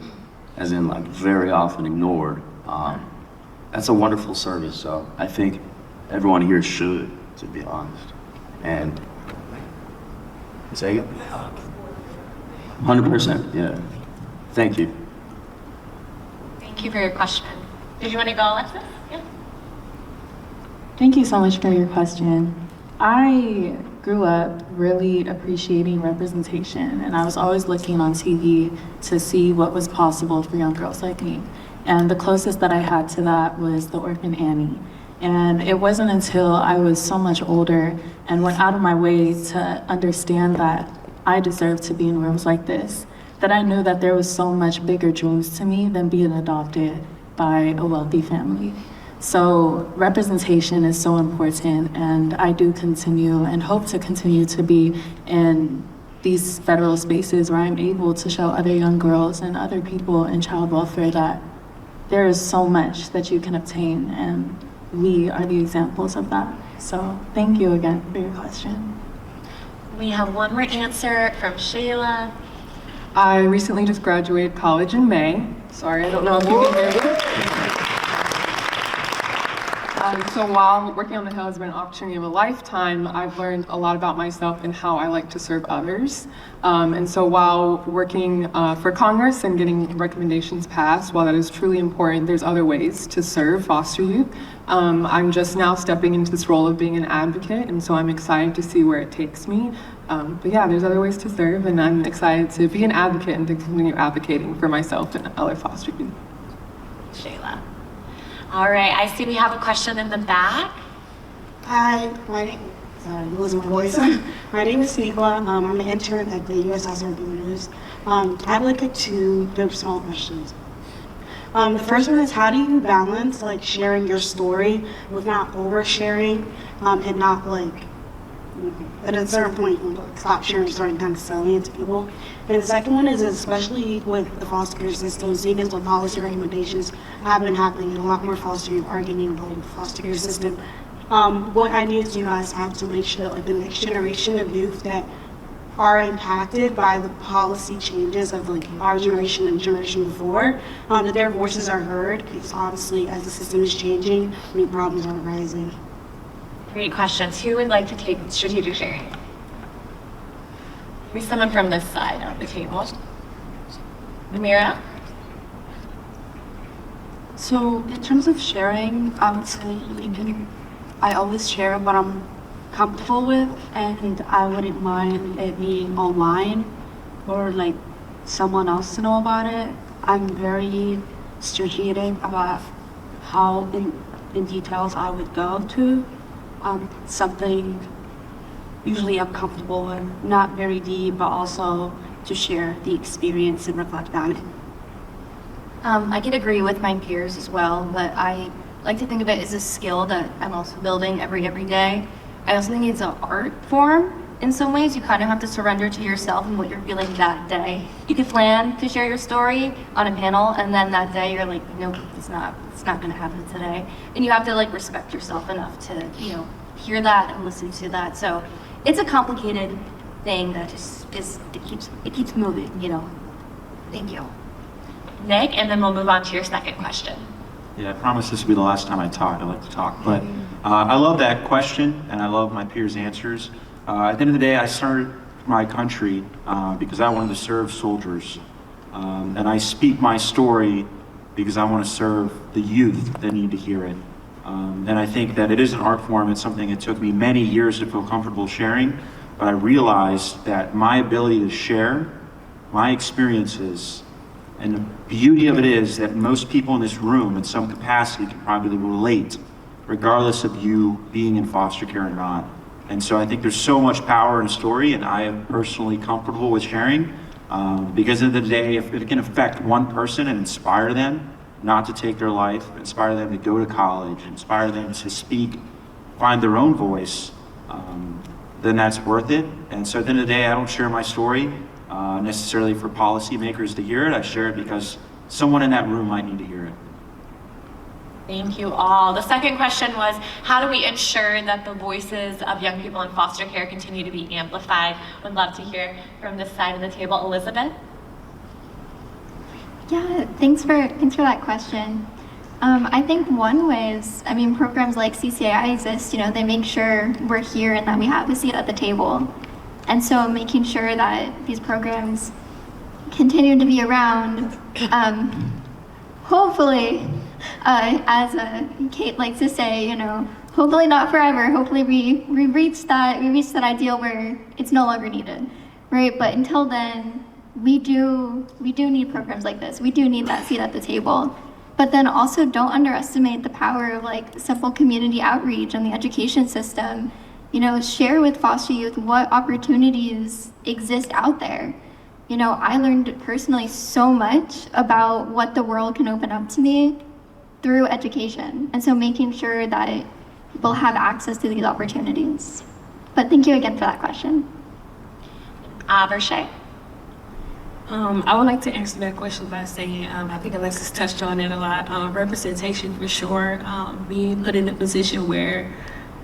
as in, like, very often ignored, that's a wonderful service. So I think everyone here should, to be honest. And, say it? 100%, yeah. Thank you. Thank you for your question. Did you want to go, Alexis? Yeah. Thank you so much for your question. I grew up really appreciating representation, and I was always looking on TV to see what was possible for young girls like me. And the closest that I had to that was the Orphan Annie. And it wasn't until I was so much older and went out of my way to understand that I deserved to be in rooms like this, that I knew that there was so much bigger dreams to me than being adopted by a wealthy family. So representation is so important, and I do continue and hope to continue to be in these federal spaces where I'm able to show other young girls and other people in child welfare that there is so much that you can obtain, and we are the examples of that. So thank you again for your question. We have one more answer from Shayla. I recently just graduated college in May. Sorry, I don't know if you can hear me. So while working on the Hill has been an opportunity of a lifetime, I've learned a lot about myself and how I like to serve others. And so while working for Congress and getting recommendations passed, while that is truly important, there's other ways to serve foster youth. I'm just now stepping into this role of being an advocate, and so I'm excited to see where it takes me. But yeah, there's other ways to serve, and I'm excited to be an advocate and to continue advocating for myself and other foster youth. Shayla. All right, I see we have a question in the back. Hi, losing my voice. My name is Nicola. I'm an intern at the U.S. House of Representatives. I'd like two small questions. The first one is, how do you balance like sharing your story with not oversharing and not like at a certain point stop sharing, starting kind of selling it to people? And the second one is, especially with the foster care system, seeing as the policy recommendations have been happening and a lot more foster youth are getting involved with the foster care system, what ideas do you guys have to make sure that like the next generation of youth that are impacted by the policy changes of like our generation and generation before, that their voices are heard? Because honestly, as the system is changing, new problems are arising. Great questions. Who would like to take strategic sharing? Maybe someone from this side of the table. Amira? So in terms of sharing, I would say I always share what I'm comfortable with, and I wouldn't mind it being online or like someone else to know about it. I'm very strategic about how in details I would go to something usually I'm comfortable with, not very deep, but also to share the experience and reflect on it. I can agree with my peers as well, but I like to think of it as a skill that I'm also building every day. I also think it's an art form. In some ways, you kind of have to surrender to yourself and what you're feeling that day. You could plan to share your story on a panel, and then that day you're like, nope, it's not going to happen today. And you have to like respect yourself enough to, hear that and listen to that. So it's a complicated thing that it keeps moving, you know. Thank you. Nick, and then we'll move on to your second question. Yeah, I promise this will be the last time I talk. I like to talk, but I love that question, and I love my peers' answers. At the end of the day, I served my country because I wanted to serve soldiers, and I speak my story because I want to serve the youth that need to hear it. And I think that it is an art form. It's something that took me many years to feel comfortable sharing, but I realized that my ability to share my experiences, and the beauty of it is that most people in this room in some capacity can probably relate, regardless of you being in foster care or not. And so I think there's so much power in a story, and I am personally comfortable with sharing because at the end of the day, if it can affect one person and inspire them not to take their life, inspire them to go to college, inspire them to speak, find their own voice, then that's worth it. And so at the end of the day, I don't share my story necessarily for policymakers to hear it. I share it because someone in that room might need to hear it. Thank you all. The second question was, how do we ensure that the voices of young people in foster care continue to be amplified? Would love to hear from this side of the table. Elizabeth? Yeah, thanks for that question. I think one way is, programs like CCAI exist, they make sure we're here and that we have a seat at the table. And so making sure that these programs continue to be around, hopefully, as Kate likes to say, hopefully not forever. Hopefully we reach that ideal where it's no longer needed, right? But until then, we do need programs like this. We do need that seat at the table. But then also don't underestimate the power of simple community outreach and the education system. Share with foster youth what opportunities exist out there. I learned personally so much about what the world can open up to me through education. And so making sure that people have access to these opportunities. But thank you again for that question. Vershay? I would like to answer that question by saying, I think Alexis touched on it a lot. Representation for sure, being put in a position where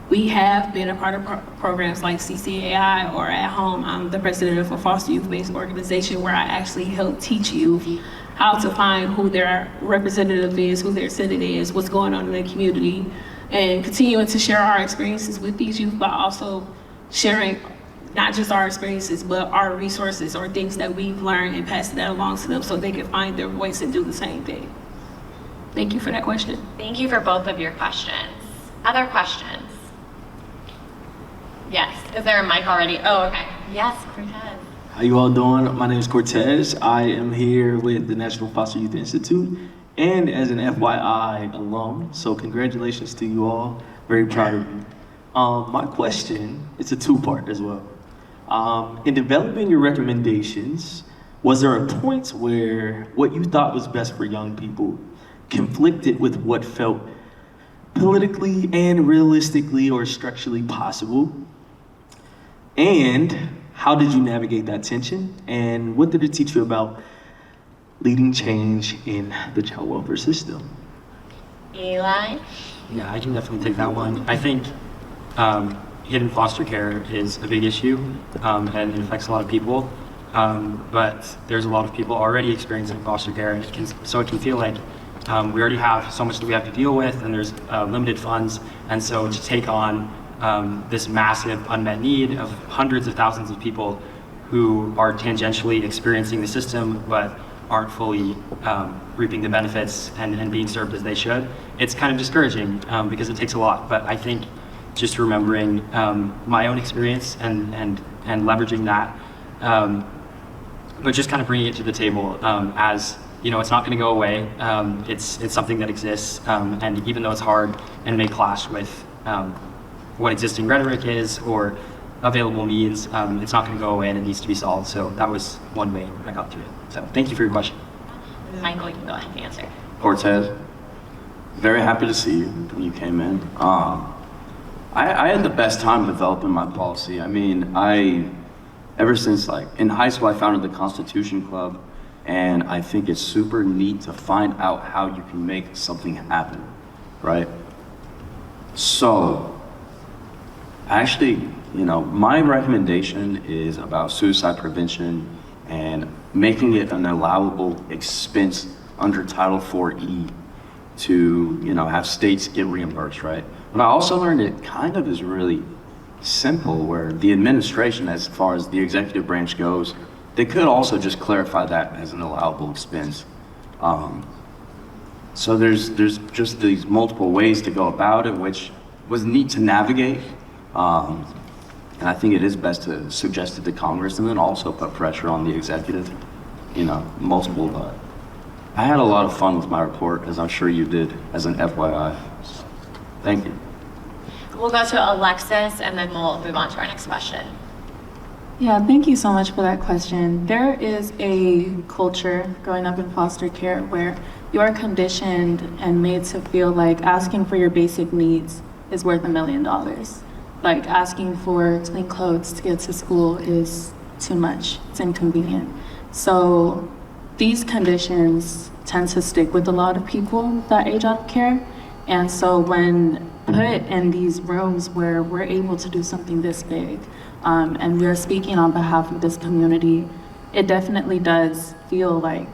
we have been a part of programs like CCAI or at home. I'm the president of a foster youth-based organization where I actually help teach youth how to find who their representative is, who their senate is, what's going on in the community, and continuing to share our experiences with these youth, but also sharing not just our experiences, but our resources or things that we've learned and passing that along to them so they can find their voice and do the same thing. Thank you for that question. Thank you for both of your questions. Other questions? Yes, is there a mic already? Oh, okay. Yes, Cortez. How you all doing? My name is Cortez. I am here with the National Foster Youth Institute and as an FYI alum, so congratulations to you all. Very proud of you. My question, it's a two-part as well. In developing your recommendations, was there a point where what you thought was best for young people conflicted with what felt politically and realistically or structurally possible? And how did you navigate that tension? And what did it teach you about leading change in the child welfare system? Eli? Yeah, I can definitely take that one. I think hidden foster care is a big issue and it affects a lot of people. But there's a lot of people already experiencing foster care, and it can feel like we already have so much that we have to deal with, and there's limited funds. And so to take on this massive unmet need of hundreds of thousands of people who are tangentially experiencing the system but aren't fully reaping the benefits and being served as they should, it's kind of discouraging because it takes a lot. But I think just remembering my own experience and leveraging that, but just kind of bringing it to the table as, it's not going to go away. It's something that exists, and even though it's hard and may clash with what existing rhetoric is or available means, it's not going to go away and it needs to be solved. So that was one way I got through it. So thank you for your question. Michael, you can go ahead and answer. Cortez, very happy to see you when you came in. I had the best time developing my policy. Ever since in high school, I founded the Constitution Club, and I think it's super neat to find out how you can make something happen, right? So, Actually, my recommendation is about suicide prevention and making it an allowable expense under Title IV-E to, have states get reimbursed, right? But I also learned it kind of is really simple, where the administration, as far as the executive branch goes, they could also just clarify that as an allowable expense. So there's just these multiple ways to go about it, which was neat to navigate. And I think it is best to suggest it to Congress and then also put pressure on the executive, multiple. But I had a lot of fun with my report, as I'm sure you did, as an FYI. Thank you. We'll go to Alexis and then we'll move on to our next question. Yeah, thank you so much for that question. There is a culture growing up in foster care where you're conditioned and made to feel like asking for your basic needs is worth $1 million. Like asking for clean clothes to get to school is too much, it's inconvenient. So these conditions tend to stick with a lot of people that age out of care. And so when put in these rooms where we're able to do something this big, and we're speaking on behalf of this community, it definitely does feel like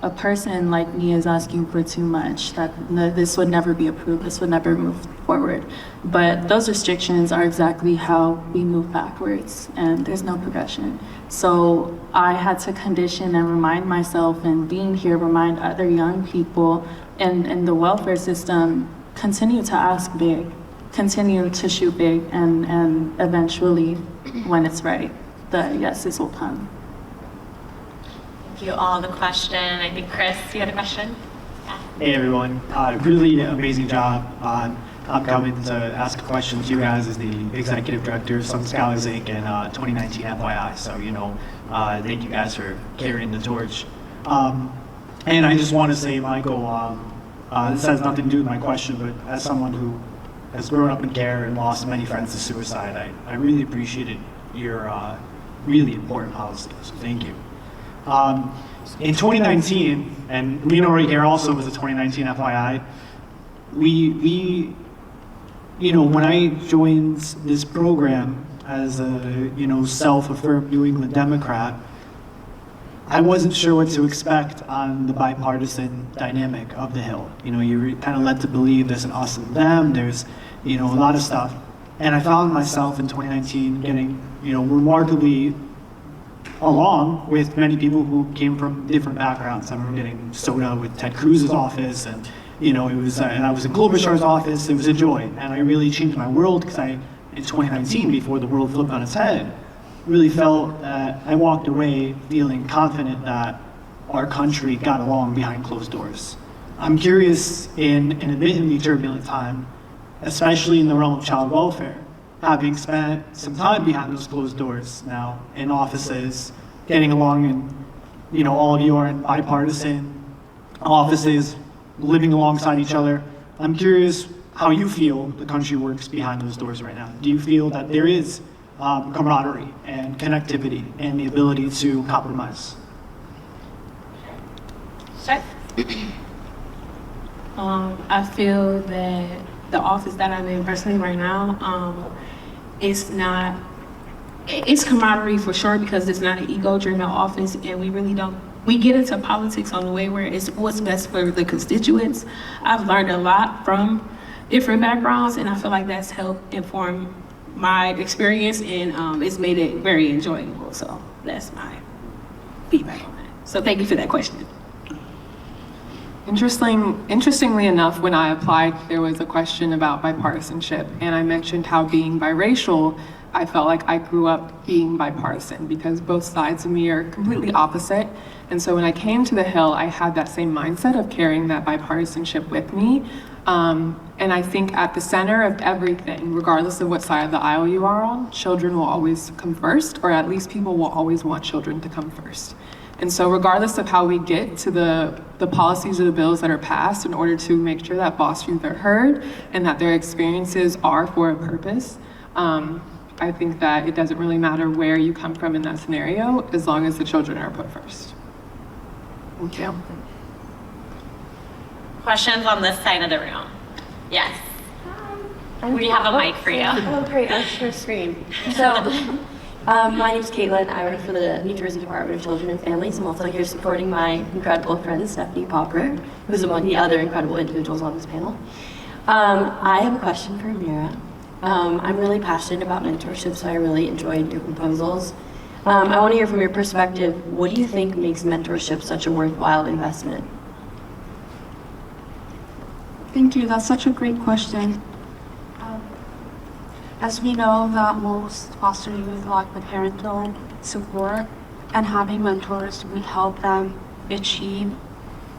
a person like me is asking for too much, that this would never be approved, this would never move forward. But those restrictions are exactly how we move backwards, and there's no progression. So I had to condition and remind myself, and being here, remind other young people in the welfare system, continue to ask big, continue to shoot big, and eventually, when it's right, the yeses will come. Thank you all the question. I think Chris, you had a question? Hey everyone, really amazing job. I'm coming to ask a question to you guys as the executive director of Sun Scholars Inc. and 2019 FYI. So thank you guys for carrying the torch. And I just want to say, Michael, this has nothing to do with my question, but as someone who has grown up in care and lost many friends to suicide, I really appreciated your really important policy. So thank you. In 2019, and Reno right here also was a 2019 FYI, we when I joined this program as a, self-affirmed New England Democrat, I wasn't sure what to expect on the bipartisan dynamic of the Hill. You're kind of led to believe there's an us and them, there's, a lot of stuff. And I found myself in 2019 getting, remarkably along with many people who came from different backgrounds. I remember getting soda with Ted Cruz's office, and it was, and I was in Klobuchar's office. It was a joy, and I really changed my world because in 2019, before the world flipped on its head, really felt that I walked away feeling confident that our country got along behind closed doors. I'm curious, in an admittedly turbulent time, especially in the realm of child welfare, having spent some time behind those closed doors now in offices, getting along, and all of you are in bipartisan offices, living alongside each other. I'm curious how you feel the country works behind those doors right now. Do you feel that there is camaraderie and connectivity and the ability to compromise? Sure. I feel that the office that I'm in personally right now, it's camaraderie for sure, because it's not an ego-driven office, and we get into politics on the way where it's what's best for the constituents. I've learned a lot from different backgrounds, and I feel like that's helped inform my experience, and it's made it very enjoyable. So that's my feedback on that. So thank you for that question. Interestingly enough, when I applied, there was a question about bipartisanship, and I mentioned how being biracial, I felt like I grew up being bipartisan because both sides of me are completely opposite. And so when I came to the Hill, I had that same mindset of carrying that bipartisanship with me. And I think at the center of everything, regardless of what side of the aisle you are on, children will always come first, or at least people will always want children to come first. And so regardless of how we get to the policies or the bills that are passed in order to make sure that foster youth are heard and that their experiences are for a purpose, I think that it doesn't really matter where you come from in that scenario, as long as the children are put first. Thank you. Questions on this side of the room? Yes. We have a mic for you. Oh, great. I'll share screen. So, my name is Caitlin. I work for the New Jersey Department of Children and Families. I'm also here supporting my incredible friend, Stephanie Popper, who's among the other incredible individuals on this panel. I have a question for Mira. I'm really passionate about mentorship, so I really enjoyed your proposals. I want to hear from your perspective, what do you think makes mentorship such a worthwhile investment? Thank you. That's such a great question. As we know that most foster youth lack the parental support, and having mentors will help them achieve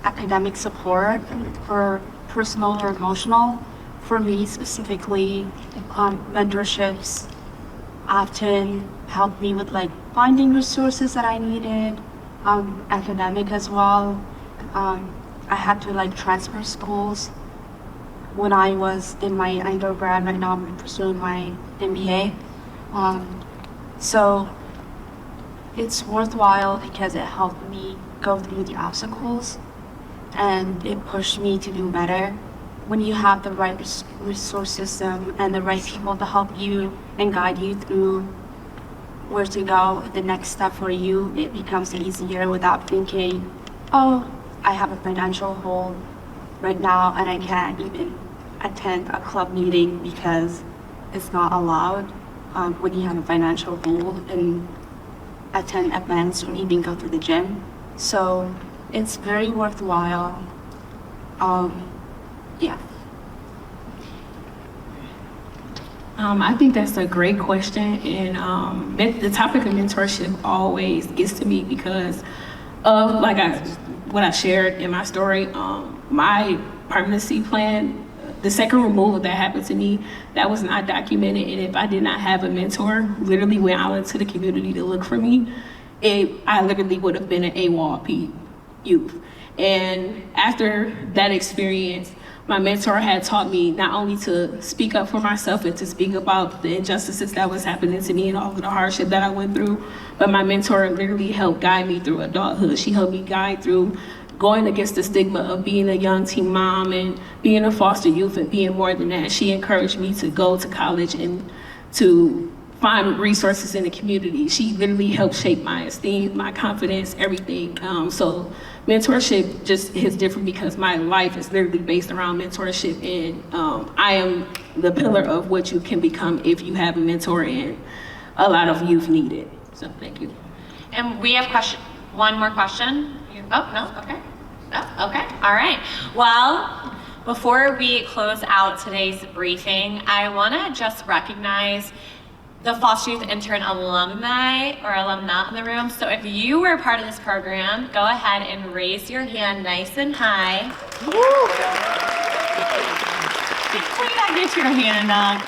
academic support for personal or emotional. For me specifically, mentorships often helped me with like finding resources that I needed, academic as well. I had to like transfer schools when I was in my undergrad. Right now I'm pursuing my MBA. So it's worthwhile because it helped me go through the obstacles and it pushed me to do better. When you have the right resource system and the right people to help you and guide you through where to go, the next step for you, it becomes easier without thinking, oh, I have a financial hole right now and I can't even attend a club meeting because it's not allowed when you have a financial goal and attend events or even go to the gym. So it's very worthwhile. Yeah. I think that's a great question, and the topic of mentorship always gets to me because of what I shared in my story. My permanency plan, the second removal that happened to me, that was not documented, and if I did not have a mentor literally went out into the community to look for me, I literally would have been an AWOL youth. And after that experience, my mentor had taught me not only to speak up for myself and to speak about the injustices that was happening to me and all of the hardship that I went through, but my mentor literally helped guide me through adulthood. She helped me guide through going against the stigma of being a young teen mom and being a foster youth and being more than that. She encouraged me to go to college and to find resources in the community. She literally helped shape my esteem, my confidence, everything. So mentorship just is different because my life is literally based around mentorship, and I am the pillar of what you can become if you have a mentor, and a lot of youth need it. So thank you. And we have one more question. Oh, no, okay. Oh, okay, all right. Well, before we close out today's briefing, I wanna just recognize the Foster Youth Intern alumni or alumna in the room. So if you were a part of this program, go ahead and raise your hand nice and high. Please not get your hand up.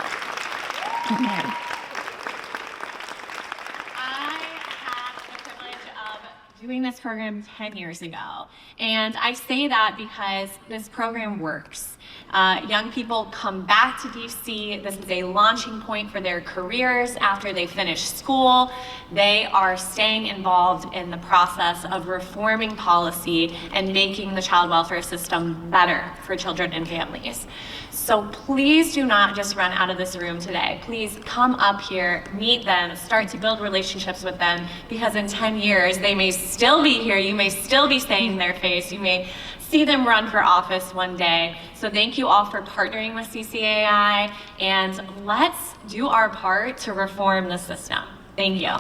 I had the privilege of doing this program 10 years ago. And I say that because this program works. Young people come back to DC. This is a launching point for their careers after they finish school. They are staying involved in the process of reforming policy and making the child welfare system better for children and families. So please do not just run out of this room today. Please come up here, meet them, start to build relationships with them, because in 10 years, they may still be here. You may still be saying in their face. You may see them run for office one day. So thank you all for partnering with CCAI, and let's do our part to reform the system. Thank you.